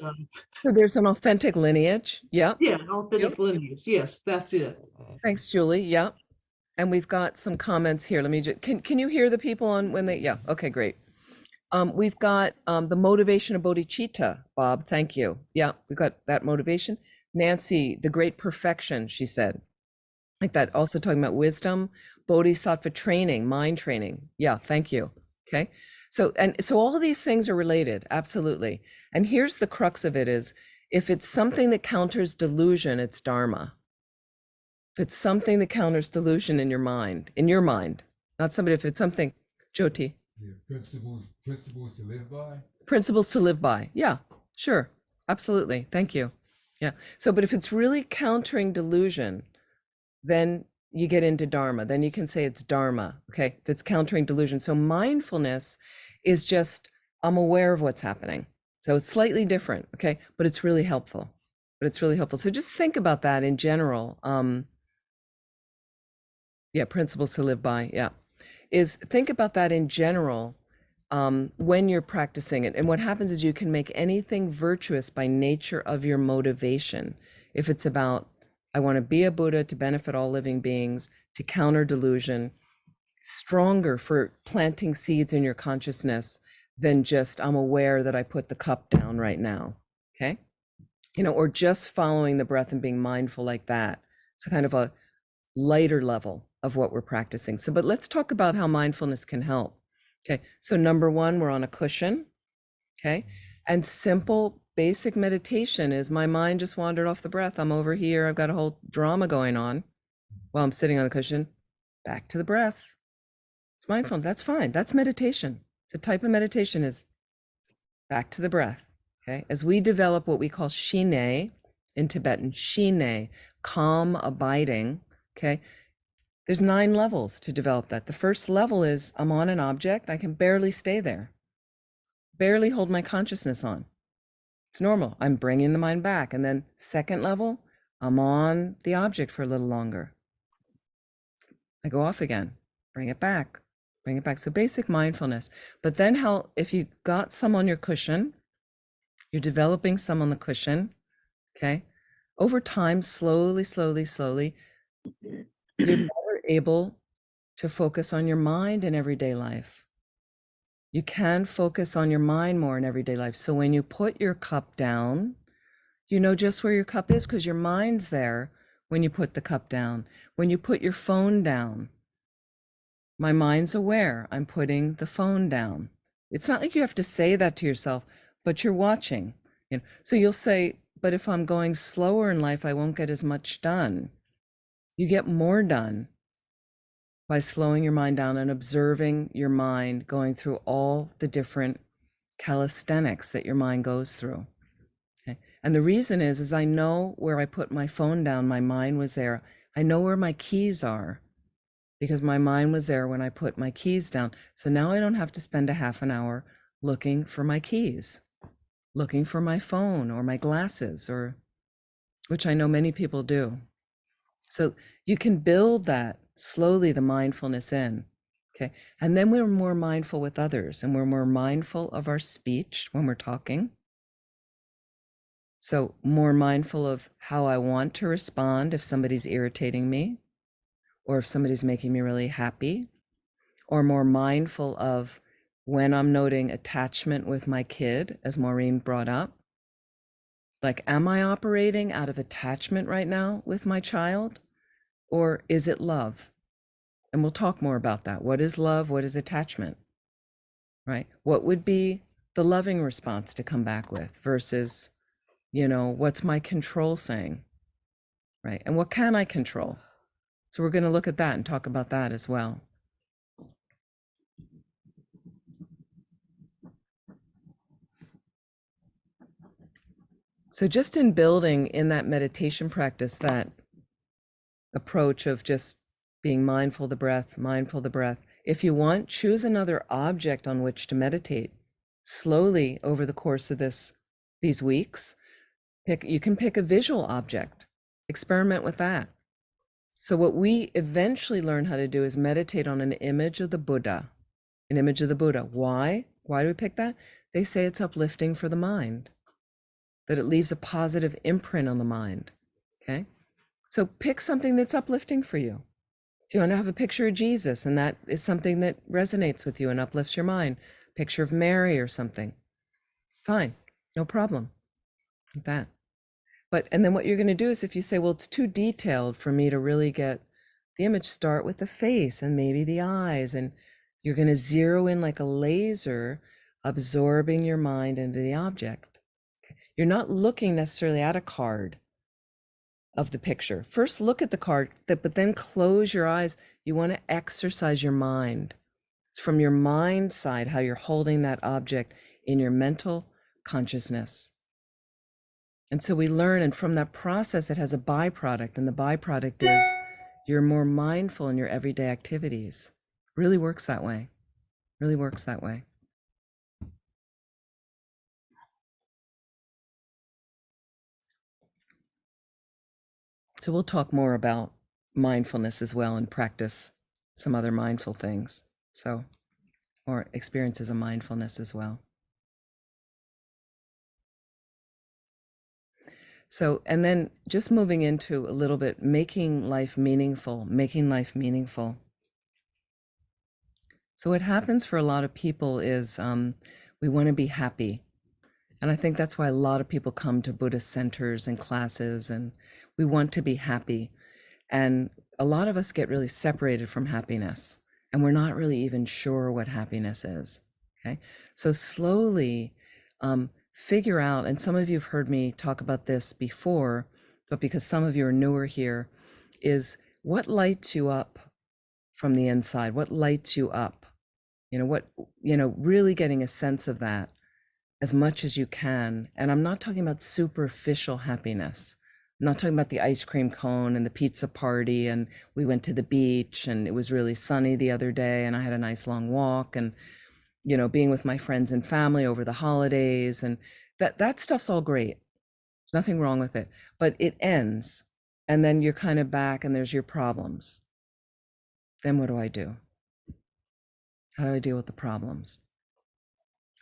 So there's an authentic lineage. Yeah. yeah, authentic lineage. Yes, that's it. Thanks, Julie. Yeah. And we've got some comments here. Let me just, can you hear the people on when they, yeah. Okay, great. We've got the motivation of bodhicitta, Bob. Thank you. Yeah, we've got that motivation. Nancy, the great perfection, she said. Like that, also talking about wisdom, bodhisattva training, mind training. Yeah, thank you. Okay. So all of these things are related, absolutely. And here's the crux of it is, if it's something that counters delusion, it's dharma. If it's something that counters delusion in your mind, not somebody, if it's something, Jyoti. Yeah, principles to live by. Principles to live by. Yeah, sure. Absolutely. Thank you. Yeah. So, but if it's really countering delusion, then you get into dharma. Then you can say it's dharma. Okay. If it's countering delusion. So mindfulness is just, I'm aware of what's happening. So it's slightly different. Okay. But it's really helpful. So just think about that in general. Yeah. Principles to live by. Yeah. is think about that in general when you're practicing it. And what happens is you can make anything virtuous by nature of your motivation. If it's about, I want to be a Buddha to benefit all living beings, to counter delusion, stronger for planting seeds in your consciousness than just, I'm aware that I put the cup down right now. Okay. You know, or just following the breath and being mindful like that. It's kind of a lighter level of what we're practicing. So, but let's talk about how mindfulness can help. Okay. So, number one, we're on a cushion. Okay. And simple, basic meditation is my mind just wandered off the breath. I'm over here. I've got a whole drama going on while I'm sitting on the cushion. Back to the breath. It's mindfulness. That's fine. That's meditation. It's a type of meditation is back to the breath. Okay. As we develop what we call shine in Tibetan, shine, calm abiding. Okay. There's 9 levels to develop that. The first level is I'm on an object. I can barely stay there, barely hold my consciousness on. It's normal. I'm bringing the mind back. And then second level, I'm on the object for a little longer. I go off again, bring it back, bring it back. So basic mindfulness. But then how, if you got some on your cushion, you're developing some on the cushion, okay? Over time, slowly, you're better able to focus on your mind in everyday life. You can focus on your mind more in everyday life. So when you put your cup down, you know just where your cup is because your mind's there when you put the cup down. When you put your phone down, my mind's aware I'm putting the phone down. It's not like you have to say that to yourself, but you're watching. You know? So you'll say, but if I'm going slower in life, I won't get as much done. You get more done by slowing your mind down and observing your mind going through all the different calisthenics that your mind goes through. Okay. And the reason is I know where I put my phone down, my mind was there. I know where my keys are because my mind was there when I put my keys down. So now I don't have to spend a half an hour looking for my keys, looking for my phone or my glasses, or which I know many people do. So you can build that slowly, the mindfulness in, okay? And then we're more mindful with others and we're more mindful of our speech when we're talking. So more mindful of how I want to respond if somebody's irritating me or if somebody's making me really happy, or more mindful of when I'm noting attachment with my kid, as Maureen brought up. Like, am I operating out of attachment right now with my child? Or is it love? And we'll talk more about that. What is love? What is attachment? Right? What would be the loving response to come back with versus, you know, what's my control saying? Right? And what can I control? So we're going to look at that and talk about that as well. So just in building in that meditation practice, that approach of just being mindful of the breath, mindful of the breath. If you want, choose another object on which to meditate slowly over the course of these weeks. You can pick a visual object, experiment with that. So what we eventually learn how to do is meditate on an image of the Buddha, an image of the Buddha. Why? Why do we pick that? They say it's uplifting for the mind, that it leaves a positive imprint on the mind, okay? So pick something that's uplifting for you. Do you want to have a picture of Jesus and that is something that resonates with you and uplifts your mind? Picture of Mary or something. Fine, no problem with that. But, and then what you're going to do is if you say, well, it's too detailed for me to really get the image, start with the face and maybe the eyes. And you're going to zero in like a laser, absorbing your mind into the object. Okay. You're not looking necessarily at a card of the picture. First, look at the card, but then close your eyes. You want to exercise your mind. It's from your mind side, how you're holding that object in your mental consciousness. And so we learn, and from that process, it has a byproduct, and the byproduct is you're more mindful in your everyday activities. Really works that way. Really works that way. So we'll talk more about mindfulness as well and practice some other mindful things. So, or experiences of mindfulness as well. So, and then just moving into a little bit, making life meaningful, making life meaningful. So what happens for a lot of people is we want to be happy. And I think that's why a lot of people come to Buddhist centers and classes, and we want to be happy. And a lot of us get really separated from happiness, and we're not really even sure what happiness is. Okay. So slowly figure out, and some of you have heard me talk about this before, but because some of you are newer here, is what lights you up from the inside? What lights you up? Really getting a sense of that as much as you can. And I'm not talking about superficial happiness. I'm not talking about the ice cream cone and the pizza party and we went to the beach and it was really sunny the other day and I had a nice long walk and being with my friends and family over the holidays, and that stuff's all great. There's nothing wrong with it, but it ends and then you're kind of back and there's your problems. Then what do I do? How do I deal with the problems?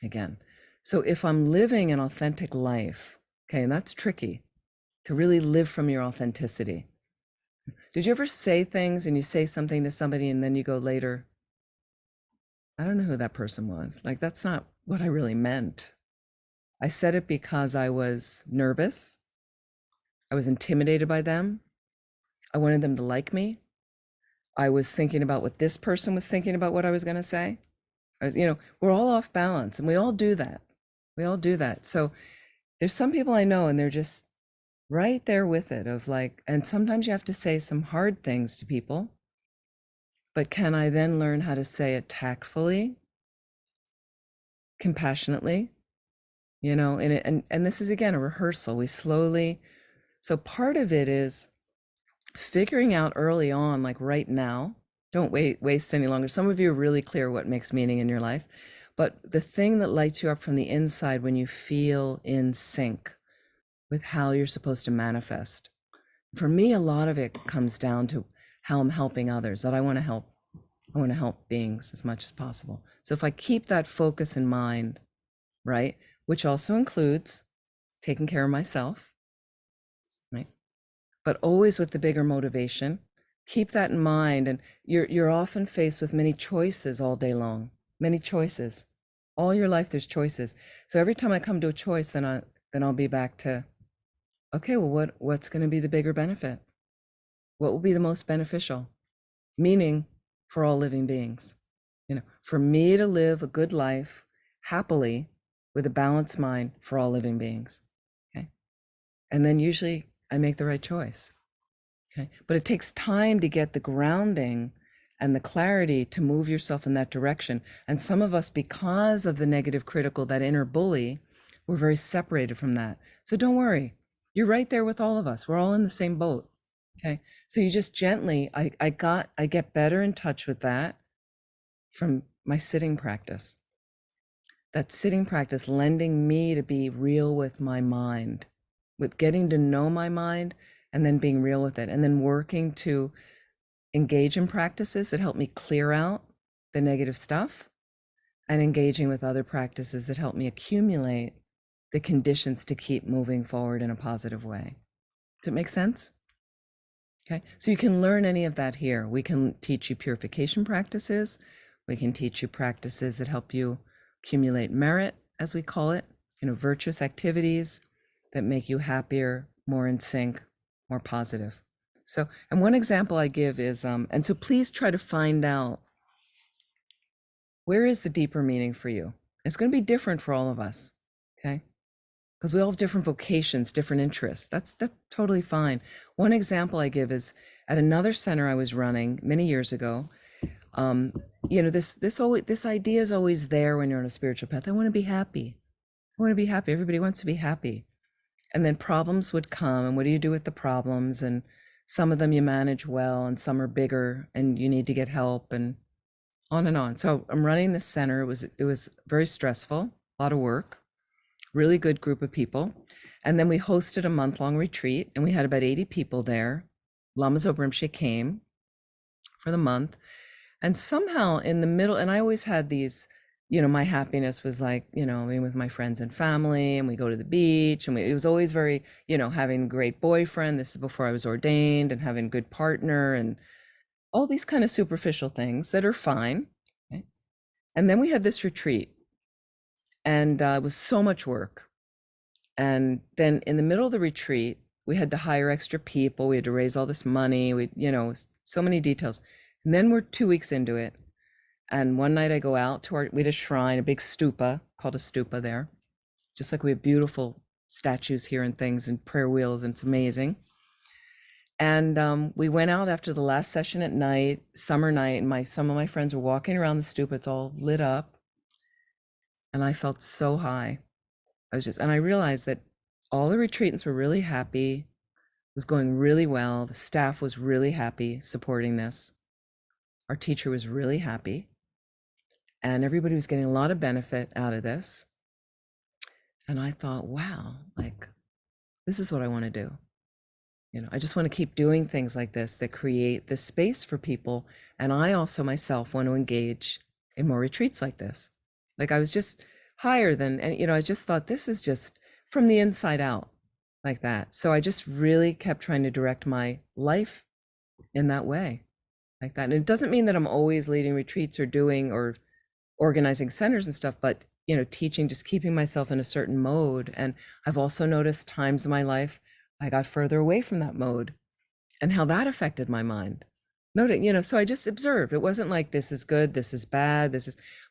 Again. So if I'm living an authentic life, okay, and that's tricky to really live from your authenticity. Did you ever say things and you say something to somebody and then you go later, I don't know who that person was. Like, that's not what I really meant. I said it because I was nervous. I was intimidated by them. I wanted them to like me. I was thinking about what this person was thinking about what I was going to say. We're all off balance and we all do that. We all do that. So there's some people I know and they're just right there with it of like, and sometimes you have to say some hard things to people, but can I then learn how to say it tactfully, compassionately, and this is again, a rehearsal. We slowly, so part of it is figuring out early on, like right now, don't waste any longer. Some of you are really clear what makes meaning in your life, but the thing that lights you up from the inside when you feel in sync with how you're supposed to manifest. For me, a lot of it comes down to how I'm helping others, that I want to help beings as much as possible. So if I keep that focus in mind, right, which also includes taking care of myself, right, but always with the bigger motivation, keep that in mind. And you're often faced with many choices all day long, many choices. All your life, there's choices. So every time I come to a choice, then I'll be back to, okay, well, what's going to be the bigger benefit? What will be the most beneficial? Meaning for all living beings. For me to live a good life happily with a balanced mind for all living beings. Okay. And then usually I make the right choice. Okay. But it takes time to get the grounding and the clarity to move yourself in that direction. And some of us, because of the negative critical, that inner bully, we're very separated from that. So don't worry. You're right there with all of us. We're all in the same boat. Okay. So you just gently, I get better in touch with that from my sitting practice. That sitting practice lending me to be real with my mind, with getting to know my mind and then being real with it, and then working to engage in practices that help me clear out the negative stuff and engaging with other practices that help me accumulate the conditions to keep moving forward in a positive way. Does it make sense? Okay, so you can learn any of that here. We can teach you purification practices. We can teach you practices that help you accumulate merit, as we call it, virtuous activities that make you happier, more in sync, more positive. So, and one example I give is, and so please try to find out, where is the deeper meaning for you? It's going to be different for all of us, okay? Because we all have different vocations, different interests. That's totally fine. One example I give is at another center I was running many years ago. This idea is always there when you're on a spiritual path. I want to be happy. I want to be happy. Everybody wants to be happy. And then problems would come, and what do you do with the problems? And some of them you manage well, and some are bigger, and you need to get help, and on and on. So I'm running this center. It was very stressful, a lot of work. Really good group of people. And then we hosted a month-long retreat, and we had about 80 people there. Lama Zopa Rinpoche came for the month. And somehow in the middle, and I always had these, my happiness was like, being with my friends and family, and we go to the beach, and it was always very, having a great boyfriend. This is before I was ordained, and having a good partner, and all these kind of superficial things that are fine. Right? And then we had this retreat, and it was so much work. And then in the middle of the retreat, we had to hire extra people. We had to raise all this money. So many details. And then we're 2 weeks into it. And one night I go out to we had a shrine, a big stupa, called a stupa there. Just like we have beautiful statues here and things and prayer wheels, and it's amazing. And we went out after the last session at night, summer night, and some of my friends were walking around the stupa. It's all lit up. And I felt so high. And I realized that all the retreatants were really happy. It was going really well. The staff was really happy supporting this. Our teacher was really happy. And everybody was getting a lot of benefit out of this. And I thought, wow, like, this is what I want to do. I just want to keep doing things like this that create this space for people. And I also myself want to engage in more retreats like this. Like, I was just higher than, and I just thought, this is just from the inside out like that. So I just really kept trying to direct my life in that way, like that. And it doesn't mean that I'm always leading retreats or doing or organizing centers and stuff, but teaching, just keeping myself in a certain mode. And I've also noticed times in my life I got further away from that mode and how that affected my mind. So I just observed. It wasn't like, this is good, this is bad,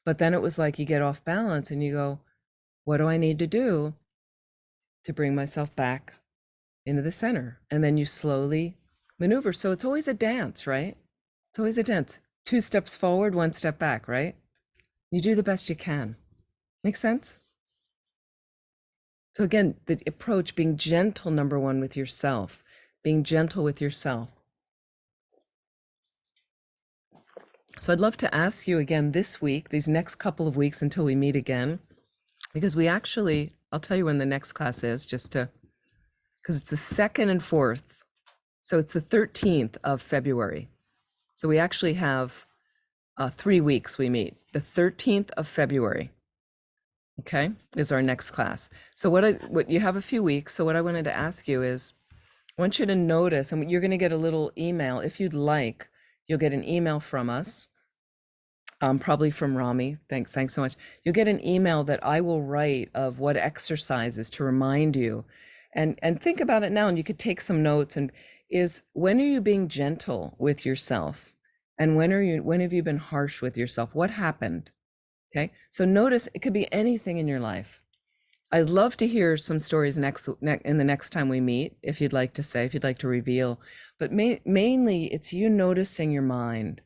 but then it was like, you get off balance and you go, what do I need to do to bring myself back into the center? And then you slowly maneuver. So it's always a dance, right? It's always a dance. 2 steps forward, 1 step back, right? You do the best you can. Make sense? So again, the approach, being gentle, number one, with yourself, being gentle with yourself. So I'd love to ask you again this week, these next couple of weeks until we meet again, because I'll tell you when the next class is, because it's the 2nd and 4th. So it's the 13th of February. So we actually have 3 weeks we meet. The 13th of February, okay, is our next class. So what you have a few weeks. So what I wanted to ask you is, I want you to notice, and you're going to get a little email. If you'd like, you'll get an email from us, probably from Rami. Thanks so much. You'll get an email that I will write of what exercises to remind you, and think about it now. And you could take some notes. And when are you being gentle with yourself? And when have you been harsh with yourself? What happened? Okay. So notice, it could be anything in your life. I'd love to hear some stories in the next time we meet, if you'd like to reveal, but mainly it's you noticing your mind,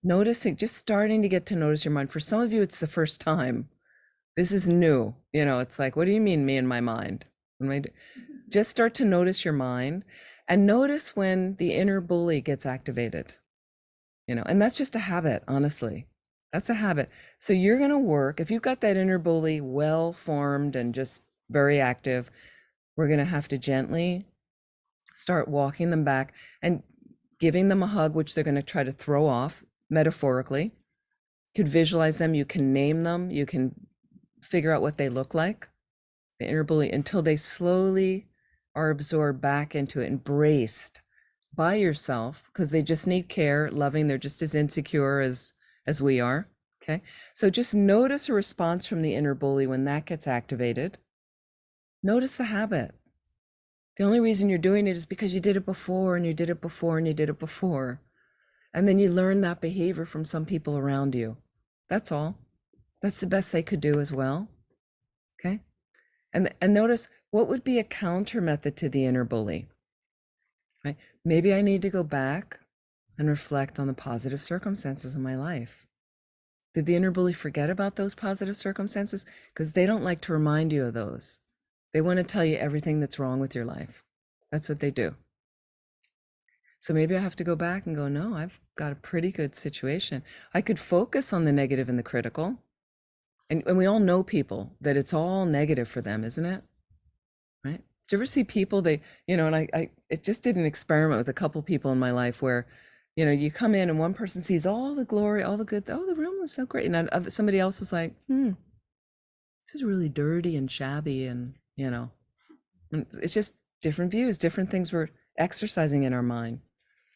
just starting to get to notice your mind. For some of you, it's the first time. This is new. It's like, what do you mean, me and my mind? Just start to notice your mind, and notice when the inner bully gets activated, and that's just a habit, honestly. That's a habit. So you're going to work, if you've got that inner bully well formed and just very active, we're going to have to gently start walking them back and giving them a hug, which they're going to try to throw off metaphorically. You could visualize them, you can name them, you can figure out what they look like, the inner bully, until they slowly are absorbed back into it, embraced by yourself, because they just need care, loving. They're just as insecure as we are. Okay. So just notice a response from the inner bully when that gets activated. Notice the habit. The only reason you're doing it is because you did it before, and you did it before, and you did it before. And then you learn that behavior from some people around you. That's all. That's the best they could do as well. Okay. And notice, what would be a counter method to the inner bully? Right? Maybe I need to go back and reflect on the positive circumstances in my life. Did the inner bully forget about those positive circumstances? Because they don't like to remind you of those. They want to tell you everything that's wrong with your life. That's what they do. So maybe I have to go back and go, no, I've got a pretty good situation. I could focus on the negative and the critical. And we all know people that it's all negative for them, isn't it? Right? Do you ever see people, and I just did an experiment with a couple people in my life where, You know, you come in and one person sees all the glory, all the good. Oh, the room was so great, and then somebody else is like, this is really dirty and shabby, and and it's just different views, different things we're exercising in our mind.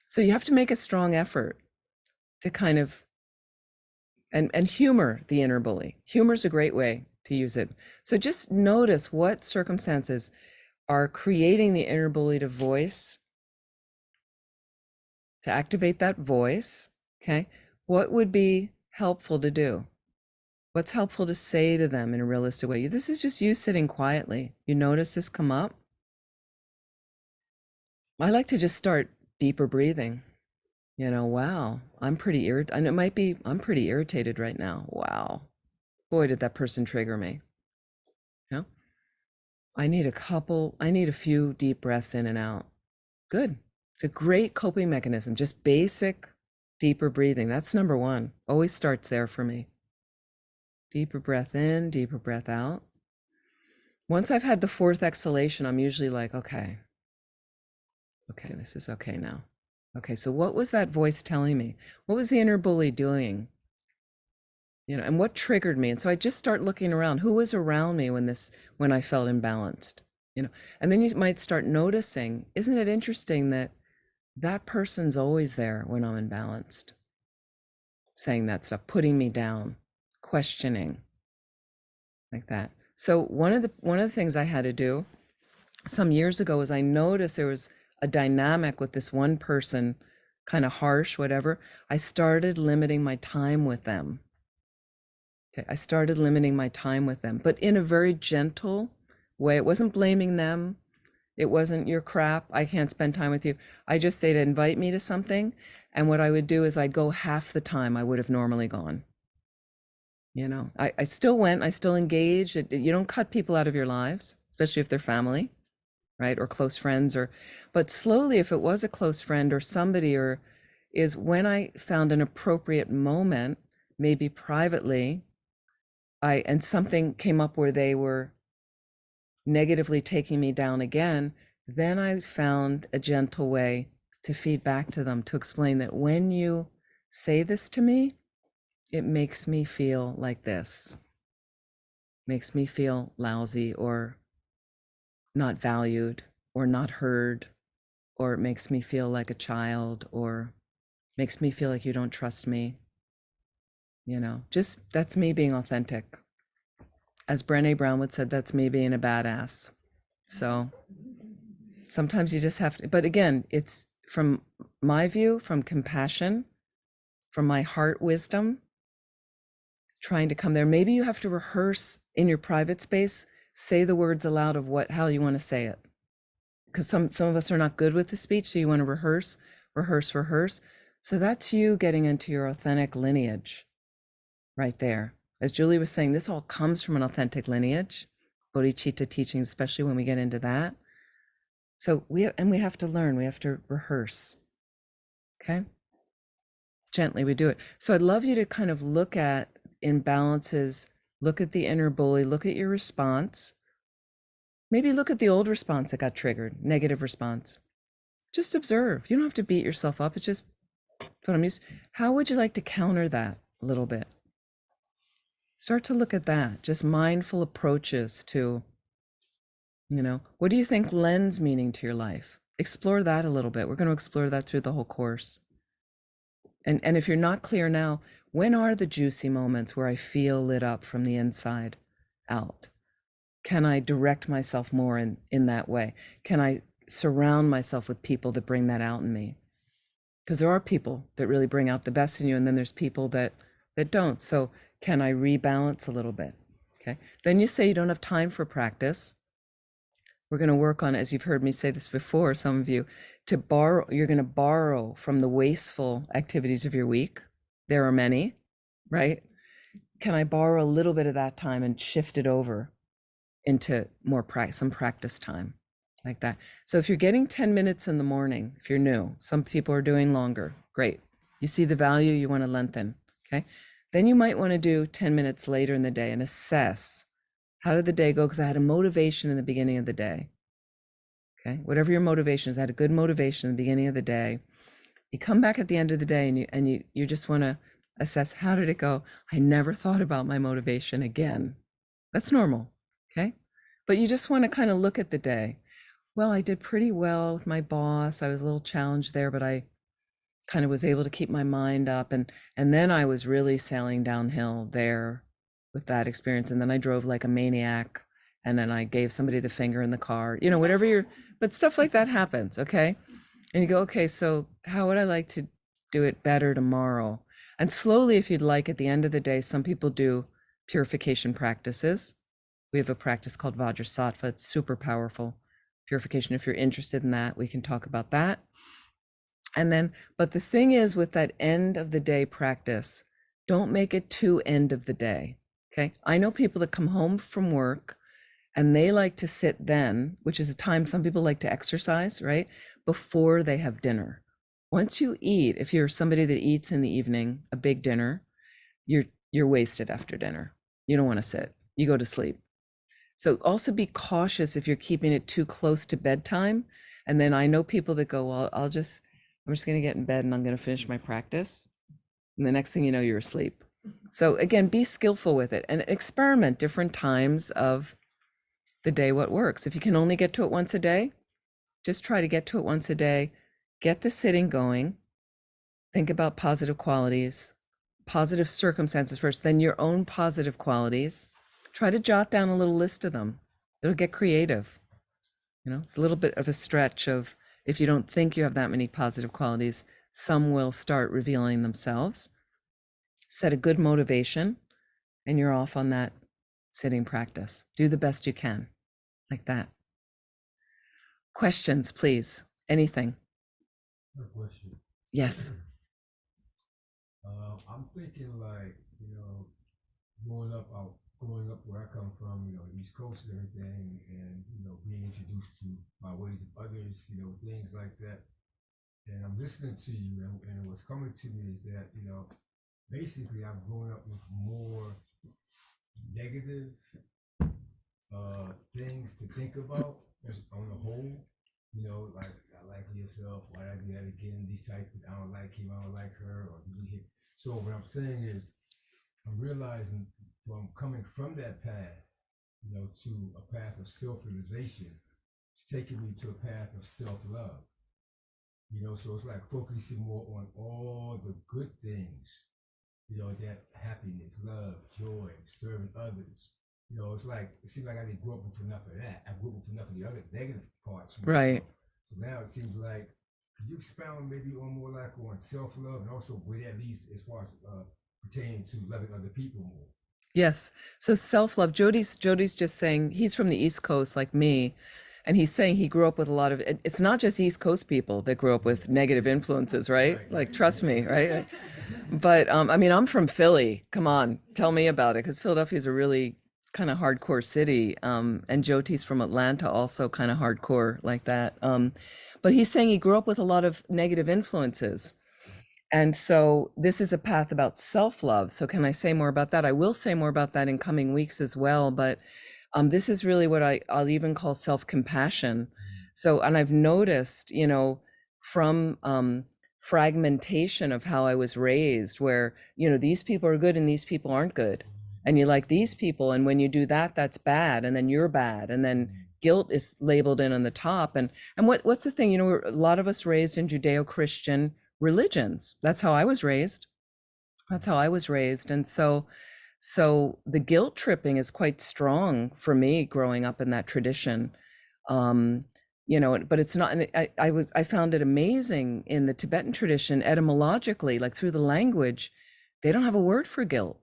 So you have to make a strong effort to kind of and humor the inner bully. Humor is a great way to use it. So just notice what circumstances are creating the inner bully to voice, to activate that voice. Okay, what would be helpful to do? What's helpful to say to them in a realistic way? This is just you sitting quietly. You notice this come up. I like to just start deeper breathing. Wow, I'm pretty irritated. And it might be, I'm pretty irritated right now. Wow. Boy, did that person trigger me. I need a few deep breaths in and out. Good. It's a great coping mechanism. Just basic, deeper breathing. That's number one. Always starts there for me. Deeper breath in, deeper breath out. Once I've had the fourth exhalation, I'm usually like, okay, this is okay now. Okay, so what was that voice telling me? What was the inner bully doing? And what triggered me? And so I just start looking around. Who was around me when I felt imbalanced? And then you might start noticing, isn't it interesting that that person's always there when I'm imbalanced? Saying that stuff, putting me down, questioning, like that. So one of the things I had to do some years ago was I noticed there was a dynamic with this one person, kind of harsh, whatever. I started limiting my time with them. Okay, I started limiting my time with them, but in a very gentle way. It wasn't blaming them. It wasn't your crap, I can't spend time with you. They'd invite me to something, and what I would do is I'd go half the time I would have normally gone. I still went, I still engaged. You don't cut people out of your lives, especially if they're family, right? Or close friends, but slowly, if it was a close friend or somebody, is when I found an appropriate moment, maybe privately, and something came up where they were negatively taking me down again, then I found a gentle way to feed back to them, to explain that when you say this to me, it makes me feel like this, makes me feel lousy or not valued or not heard, or it makes me feel like a child, or makes me feel like you don't trust me. Just that's me being authentic. As Brené Brown would said, that's me being a badass. So sometimes you just have to, but again, it's from my view, from compassion, from my heart wisdom, trying to come there. Maybe you have to rehearse in your private space, say the words aloud of how you want to say it. Because some of us are not good with the speech, so you want to rehearse. So that's you getting into your authentic lineage right there. As Julie was saying, this all comes from an authentic lineage, bodhicitta teachings, especially when we get into that. So we have to learn, we have to rehearse. Okay? Gently we do it. So I'd love you to kind of look at imbalances, look at the inner bully, look at your response. Maybe look at the old response that got triggered, negative response. Just observe. You don't have to beat yourself up. It's just what I'm used. How would you like to counter that a little bit? Start to look at that, just mindful approaches to, what do you think lends meaning to your life? Explore that a little bit. We're going to explore that through the whole course. And if you're not clear now, when are the juicy moments where I feel lit up from the inside out? Can I direct myself more in that way? Can I surround myself with people that bring that out in me? Because there are people that really bring out the best in you, and then there's people that don't. So can I rebalance a little bit? Okay. Then you say you don't have time for practice. We're going to work on, as you've heard me say this before, some of you, you're going to borrow from the wasteful activities of your week. There are many, right? Can I borrow a little bit of that time and shift it over into some practice time, like that? So if you're getting 10 minutes in the morning, if you're new, some people are doing longer, great. You see the value, you want to lengthen, okay? Then you might want to do 10 minutes later in the day and assess, how did the day go? Because I had a motivation in the beginning of the day. Okay, whatever your motivation is, I had a good motivation in the beginning of the day. You come back at the end of the day and you just want to assess, how did it go? I never thought about my motivation again. That's normal, okay? But you just want to kind of look at the day. Well, I did pretty well with my boss. I was a little challenged there, but I kind of was able to keep my mind up, and then I was really sailing downhill there with that experience. And then I drove like a maniac, and then I gave somebody the finger in the car, you know, whatever you're, but stuff like that happens, okay? And you go, okay, so how would I like to do it better tomorrow? And slowly, if you'd like, at the end of the day, some people do purification practices. We have a practice called Vajrasattva. It's super powerful purification. If you're interested in that, we can talk about that. And then, but the thing is, with that end of the day practice, don't make it too end of the day. Okay. I know people that come home from work and they like to sit then, which is a time some people like to exercise, right? Before they have dinner. Once you eat, if you're somebody that eats in the evening, a big dinner, you're wasted after dinner. You don't want to sit. You go to sleep. So also be cautious if you're keeping it too close to bedtime. And then I know people that go, well, I'm just going to get in bed and I'm going to finish my practice. And the next thing you know, you're asleep. So again, be skillful with it and experiment different times of the day, what works. If you can only get to it once a day, just try to get to it once a day. Get the sitting going. Think about positive qualities, positive circumstances first, then your own positive qualities. Try to jot down a little list of them. It'll get creative. You know, it's a little bit of a stretch of, if you don't think you have that many positive qualities, some will start revealing themselves. Set a good motivation, and you're off on that sitting practice. Do the best you can, like that. Questions, please. Anything? A question. Yes. I'm thinking like, growing up where I come from, East Coast and everything, and being introduced to my ways of others, things like that. And I'm listening to you, and what's coming to me is that, basically I've grown up with more negative things to think about on the whole. Like, I like yourself, why did I do that again? These type of, I don't like him, I don't like her, or did he hit? So what I'm saying is, I'm realizing from coming from that path, to a path of self-realization, it's taking me to a path of self-love. So it's like focusing more on all the good things, that happiness, love, joy, serving others. It's like, it seems like I didn't grow up with enough of that. I grew up with enough of the other negative parts. Right. So now it seems like, could you expound maybe on more like on self-love, and also where that leads as far as pertaining to loving other people more? Yes. So self-love. Jody's just saying, he's from the East Coast like me, and he's saying he grew up with a lot of, it's not just East Coast people that grew up with negative influences, right? Like, trust me, right? But I mean, I'm from Philly. Come on, tell me about it, because Philadelphia is a really kind of hardcore city. And Jyoti's from Atlanta, also kind of hardcore like that. But he's saying he grew up with a lot of negative influences. And so this is a path about self-love. So can I say more about that? I will say more about that in coming weeks as well. But this is really what I'll even call self-compassion. So, and I've noticed, from fragmentation of how I was raised, where, these people are good and these people aren't good. And you like these people. And when you do that, that's bad. And then you're bad. And then guilt is labeled in on the top. And what's the thing, a lot of us raised in Judeo-Christian religions. That's how I was raised. And so the guilt tripping is quite strong for me growing up in that tradition. But it's not, and I found it amazing in the Tibetan tradition, etymologically, like through the language, they don't have a word for guilt.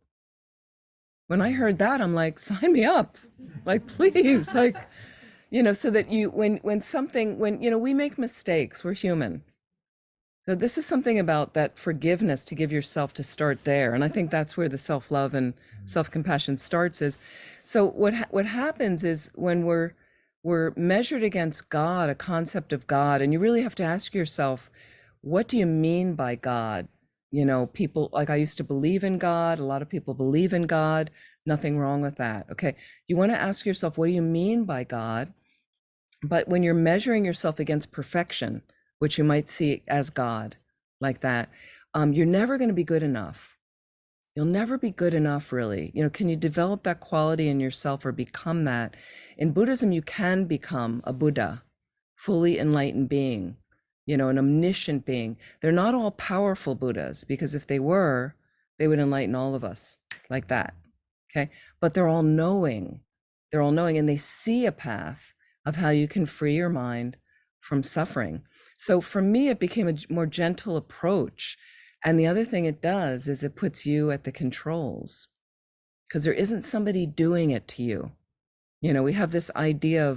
When I heard that, I'm like, sign me up, like, please, like, so that when we make mistakes, we're human. So this is something about that forgiveness, to give yourself, to start there. And I think that's where the self-love and self-compassion starts is. So what happens is when we're measured against God, a concept of God, and you really have to ask yourself, what do you mean by God? People, like, I used to believe in God. A lot of people believe in God. Nothing wrong with that. Okay. You want to ask yourself, what do you mean by God? But when you're measuring yourself against perfection, which you might see as God, like that. You're never going to be good enough. You'll never be good enough, really. Can you develop that quality in yourself or become that? In Buddhism, you can become a Buddha, fully enlightened being, an omniscient being. They're not all powerful Buddhas, because if they were, they would enlighten all of us like that. Okay. But they're all knowing. They're all knowing, and they see a path of how you can free your mind from suffering. So for me, it became a more gentle approach. And the other thing it does is it puts you at the controls, because there isn't somebody doing it to you. We have this idea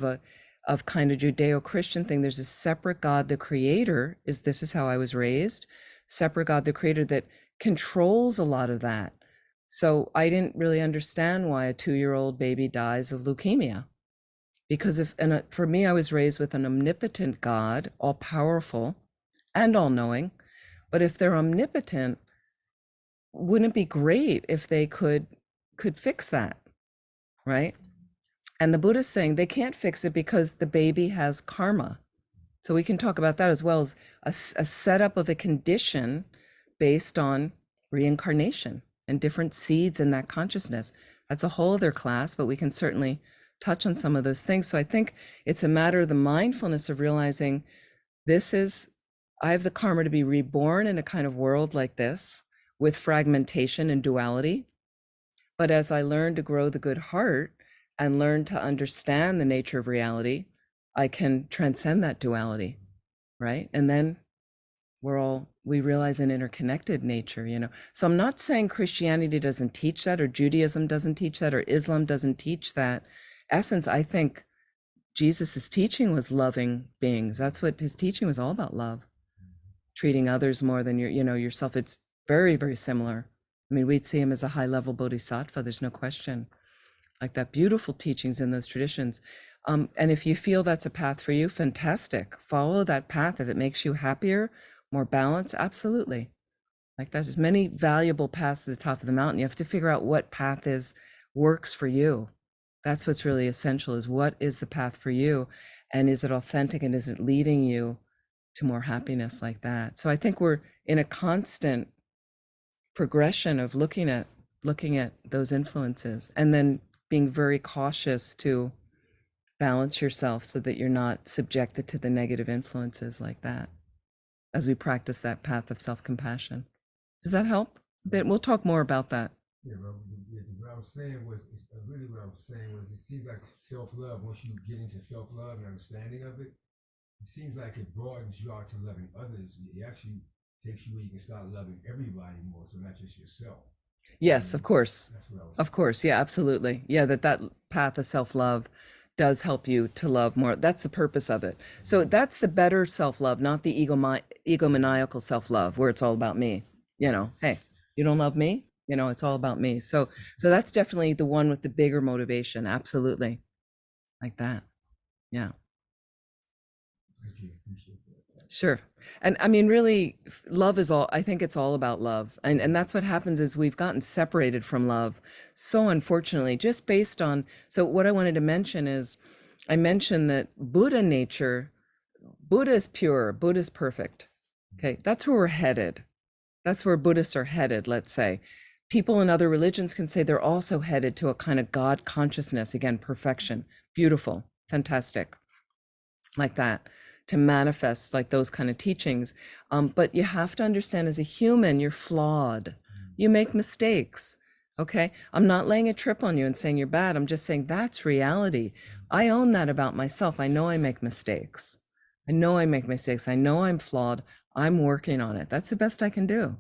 of kind of Judeo-Christian thing. There's a separate God, the creator, this is how I was raised, separate God, the creator, that controls a lot of that. So I didn't really understand why a 2-year-old baby dies of leukemia, because for me, I was raised with an omnipotent God, all powerful and all knowing. But if they're omnipotent, wouldn't it be great if they could fix that, right? And the Buddha's saying they can't fix it because the baby has karma. So we can talk about that, as well as a setup of a condition based on reincarnation and different seeds in that consciousness. That's a whole other class, but we can certainly touch on some of those things. So I think it's a matter of the mindfulness of realizing I have the karma to be reborn in a kind of world like this, with fragmentation and duality. But as I learn to grow the good heart and learn to understand the nature of reality, I can transcend that duality, right? And then we realize an interconnected nature. So I'm not saying Christianity doesn't teach that, or Judaism doesn't teach that, or Islam doesn't teach that essence. I think Jesus's teaching was loving beings. That's what his teaching was all about: love, treating others more than yourself. It's very, very similar. I mean, we'd see him as a high-level bodhisattva, there's no question. Like that, beautiful teachings in those traditions. And if you feel that's a path for you, fantastic. Follow that path. If it makes you happier, more balanced, absolutely. Like there's many valuable paths to the top of the mountain. You have to figure out what path works for you. That's what's really essential, is what is the path for you? And is it authentic, and is it leading you to more happiness like that? So I think we're in a constant progression of looking at those influences, and then being very cautious to balance yourself so that you're not subjected to the negative influences like that, as we practice that path of self-compassion. Does that help a bit? We'll talk more about that. Yeah, what I was saying was, it seems like self-love, once you get into self-love and understanding of it, it seems like it broadens you out to loving others. It actually takes you where you can start loving everybody more, so not just yourself. Yes, of course. That's what I was Of course. Yeah, absolutely. Yeah, that path of self-love does help you to love more. That's the purpose of it. So that's the better self-love, not the egomaniacal self-love, where it's all about me. Hey, you don't love me? It's all about me. So that's definitely the one with the bigger motivation. Absolutely. Like that. Yeah. Thank you. Appreciate that. Sure. And I mean, really, love is all, I think it's all about love. And that's what happens, is we've gotten separated from love. So unfortunately, just based on, so what I wanted to mention is, I mentioned that Buddha is pure, Buddha is perfect. Okay. That's where we're headed. That's where Buddhists are headed, let's say. People in other religions can say they're also headed to a kind of God consciousness, again, perfection, beautiful, fantastic, like that, to manifest like those kind of teachings. But you have to understand, as a human, you're flawed. You make mistakes. Okay. I'm not laying a trip on you and saying you're bad. I'm just saying that's reality. I own that about myself. I know I make mistakes. I know I'm flawed. I'm working on it. That's the best I can do.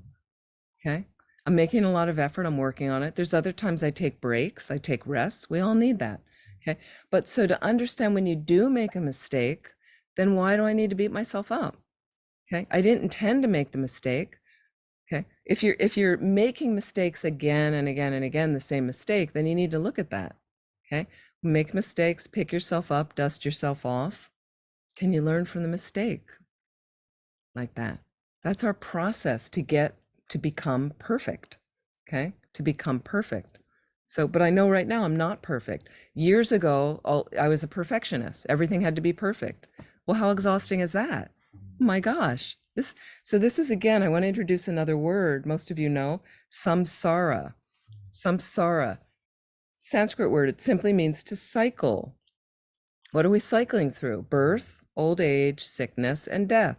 Okay. I'm making a lot of effort. I'm working on it. There's other times I take breaks. I take rests. We all need that. Okay. But so to understand, when you do make a mistake, then why do I need to beat myself up? Okay. I didn't intend to make the mistake. Okay. If you're making mistakes again and again and again, the same mistake, then you need to look at that. Okay. Make mistakes, pick yourself up, dust yourself off. Can you learn from the mistake? Like that. That's our process to become perfect. Okay. To become perfect. So, but I know right now I'm not perfect. Years ago, I was a perfectionist. Everything had to be perfect. Well, how exhausting is that? Oh my gosh. So this is, again, I want to introduce another word most of you know, samsara. Samsara, Sanskrit word, it simply means to cycle. What are we cycling through? Birth, old age, sickness, and death.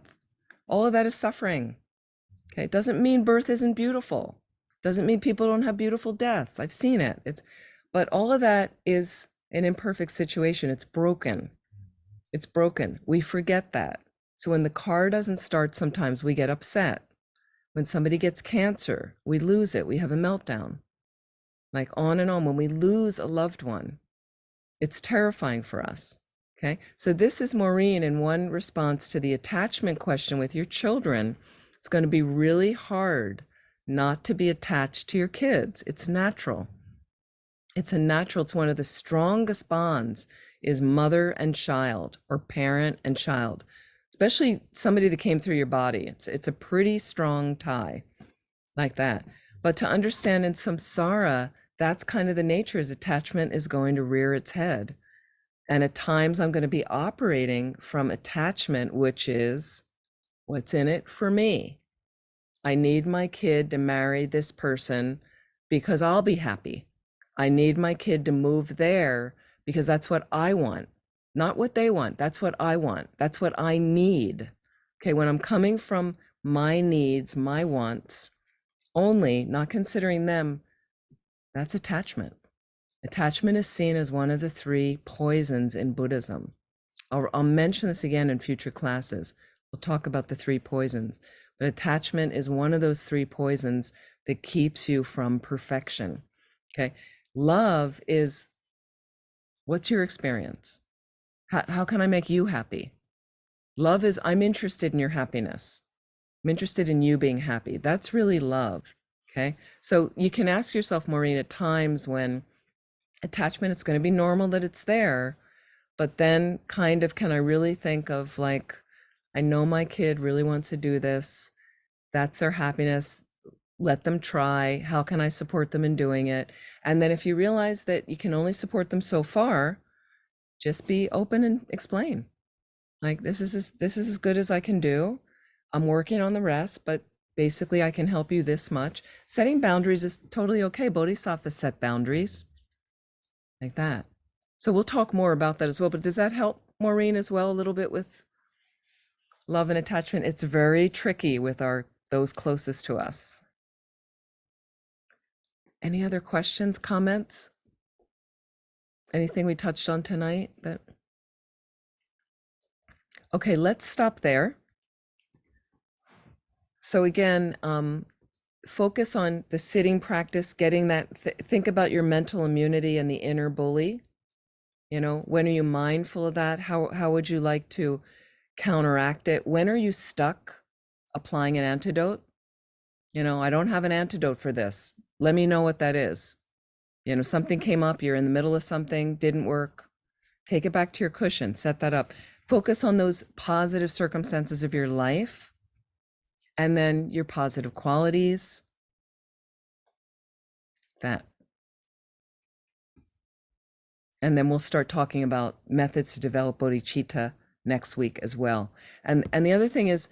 All of that is suffering. Okay, it doesn't mean birth isn't beautiful. Doesn't mean people don't have beautiful deaths. I've seen it. But all of that is an imperfect situation. It's broken. It's broken. We forget that. So when the car doesn't start, sometimes we get upset. When somebody gets cancer, we lose it. We have a meltdown. Like on and on. When we lose a loved one, it's terrifying for us. Okay. So this is Maureen in one response to the attachment question with your children. It's going to be really hard not to be attached to your kids. It's natural. It's one of the strongest bonds is mother and child, or parent and child, especially somebody that came through your body. It's a pretty strong tie like that. But to understand in samsara, that's kind of the nature is attachment is going to rear its head. And at times I'm going to be operating from attachment, which is what's in it for me. I need my kid to marry this person because I'll be happy. I need my kid to move there because that's what I want, not what they want. That's what I want. That's what I need. Okay, when I'm coming from my needs, my wants, only not considering them, that's attachment. Attachment is seen as one of the 3 poisons in Buddhism. I'll mention this again in future classes. We'll talk about the 3 poisons, but attachment is one of those 3 poisons that keeps you from perfection. Okay. Love is, what's your experience? How can I make you happy? Love is, I'm interested in your happiness. I'm interested in you being happy. That's really love. Okay. So you can ask yourself, Maureen, at times when attachment, it's going to be normal that it's there, but then kind of, can I really think of like, I know my kid really wants to do this. That's their happiness. Let them try. How can I support them in doing it? And then if you realize that you can only support them so far, just be open and explain. Like, this is as good as I can do. I'm working on the rest, but basically I can help you this much. Setting boundaries is totally okay. Bodhisattvas set boundaries like that. So we'll talk more about that as well. But does that help, Maureen, as well, a little bit with love and attachment? It's very tricky with those closest to us. Any other questions, comments? Anything we touched on tonight that? Okay, let's stop there. So again, focus on the sitting practice, getting that, think about your mental immunity and the inner bully. You know, when are you mindful of that? How would you like to counteract it? When are you stuck applying an antidote? You know, I don't have an antidote for this. Let me know what that is. You know, something came up, you're in the middle of something, didn't work. Take it back to your cushion, set that up. Focus on those positive circumstances of your life and then your positive qualities. That. And then we'll start talking about methods to develop bodhicitta next week as well. And the other thing is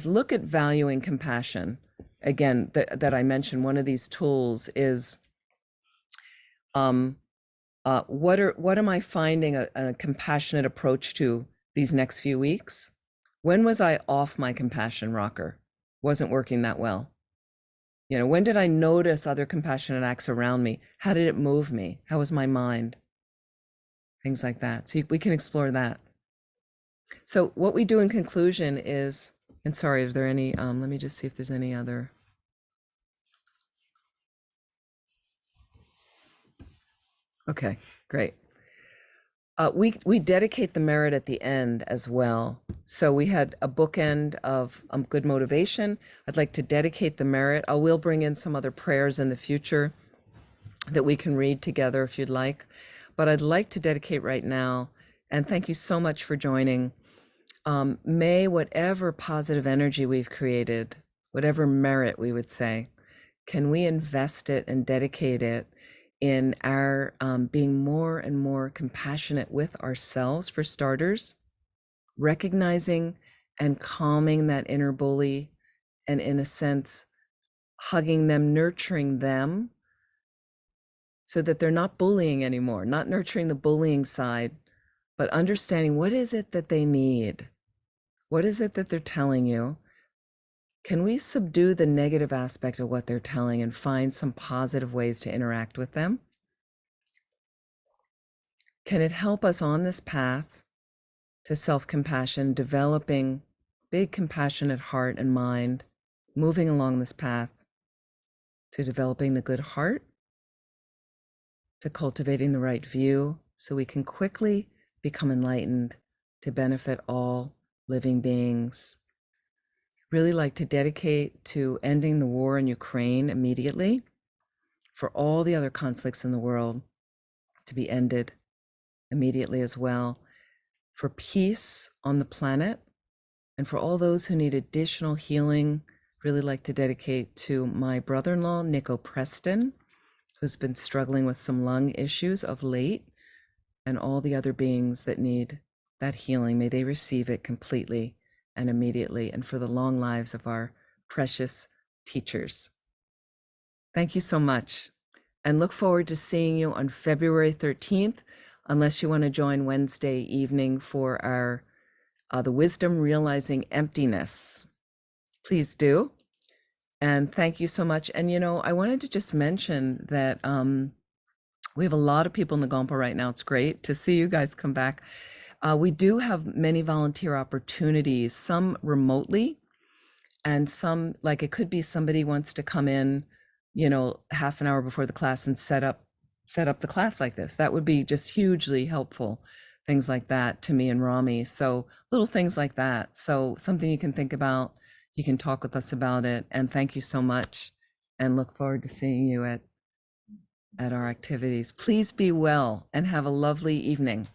look at valuing compassion. Again, that I mentioned, one of these tools is what am I finding a compassionate approach to these next few weeks? When was I off my compassion rocker? Wasn't working that well. You know, when did I notice other compassionate acts around me? How did it move me? How was my mind? Things like that. So we can explore that. So what we do in conclusion is, and sorry, are there any, let me just see if there's any other. Okay, great. We dedicate the merit at the end as well. So we had a bookend of good motivation. I'd like to dedicate the merit. I will bring in some other prayers in the future that we can read together if you'd like. But I'd like to dedicate right now, and thank you so much for joining. May whatever positive energy we've created, whatever merit we would say, can we invest it and dedicate it in our being more and more compassionate with ourselves, for starters, recognizing and calming that inner bully, and in a sense, hugging them, nurturing them so that they're not bullying anymore, not nurturing the bullying side, but understanding what is it that they need? What is it that they're telling you? Can we subdue the negative aspect of what they're telling and find some positive ways to interact with them? Can it help us on this path to self-compassion, developing big compassionate heart and mind, moving along this path to developing the good heart, to cultivating the right view so we can quickly become enlightened to benefit all living beings? Really like to dedicate to ending the war in Ukraine immediately, for all the other conflicts in the world to be ended immediately as well, for peace on the planet, and for all those who need additional healing. Really like to dedicate to my brother-in-law, Nico Preston, who's been struggling with some lung issues of late, and all the other beings that need that healing. May they receive it completely and immediately, and for the long lives of our precious teachers. Thank you so much, and look forward to seeing you on February 13th, unless you want to join Wednesday evening for our the Wisdom Realizing Emptiness. Please do. And thank you so much. And, I wanted to just mention that we have a lot of people in the Gompa right now. It's great to see you guys come back. We do have many volunteer opportunities, some remotely, and some, like it could be somebody wants to come in, half an hour before the class and set up the class like this. That would be just hugely helpful. Things like that to me and Rami. So little things like that. So something you can think about. You can talk with us about it. And thank you so much. And look forward to seeing you at our activities. Please be well and have a lovely evening.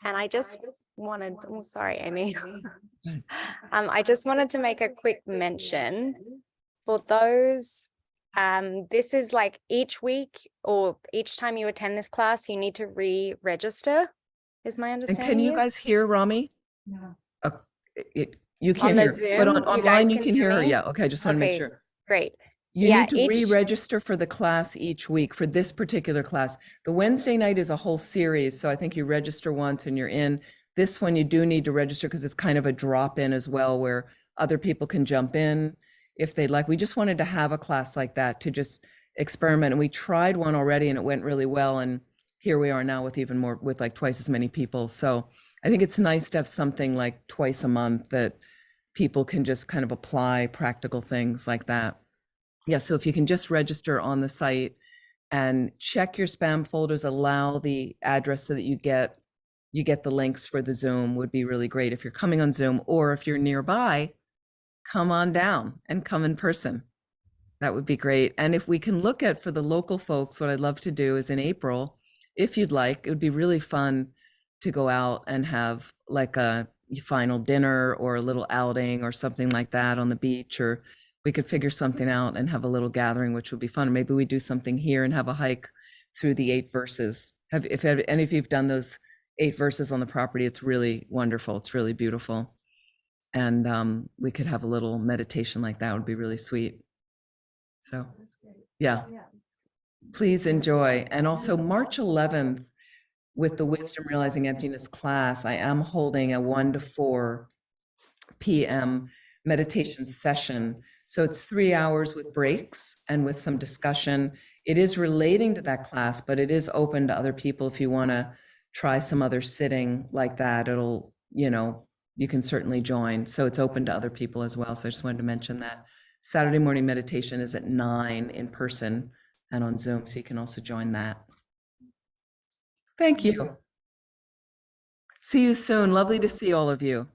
And I just wanted, oh, sorry, Amy. I just wanted to make a quick mention for those. This is like each week or each time you attend this class, you need to re-register, is my And understanding. can you guys hear Rami? No. You can't the hear, but Zoom, you online guys you can can hear hear her. me? Yeah. Okay. I just want to make Okay, sure. great. You Yeah, need to each- re-register for the class each week for this particular class. The Wednesday night is a whole series, so I think you register once and you're in. This one you do need to register because it's kind of a drop-in as well, where other people can jump in if they'd like. We just wanted to have a class like that to just experiment, and we tried one already and it went really well, and here we are now with even more, with like twice as many people. So I think it's nice to have something like twice a month that people can just kind of apply practical things like that. Yeah, so if you can just register on the site and check your spam folders, allow the address so that you get the links for the Zoom would be really great if you're coming on Zoom, or if you're nearby, come on down and come in person. That would be great. And if we can look at, for the local folks, what I'd love to do is in April, if you'd like, it would be really fun to go out and have like a final dinner or a little outing or something like that on the beach, or we could figure something out and have a little gathering, which would be fun. Or maybe we do something here and have a hike through the 8 verses. If any of you've done those 8 verses on the property, it's really wonderful. It's really beautiful. And we could have a little meditation like that. Would be really sweet. So, yeah, please enjoy. And also March 11th, with the Wisdom Realizing Emptiness class, I am holding a 1 to 4 p.m. meditation session. So it's 3 hours with breaks and with some discussion. It is relating to that class, but it is open to other people. If you want to try some other sitting like that, it'll, you can certainly join. So it's open to other people as well. So I just wanted to mention that. Saturday morning meditation is at 9 in person and on Zoom, so you can also join that. Thank you. See you soon. Lovely to see all of you.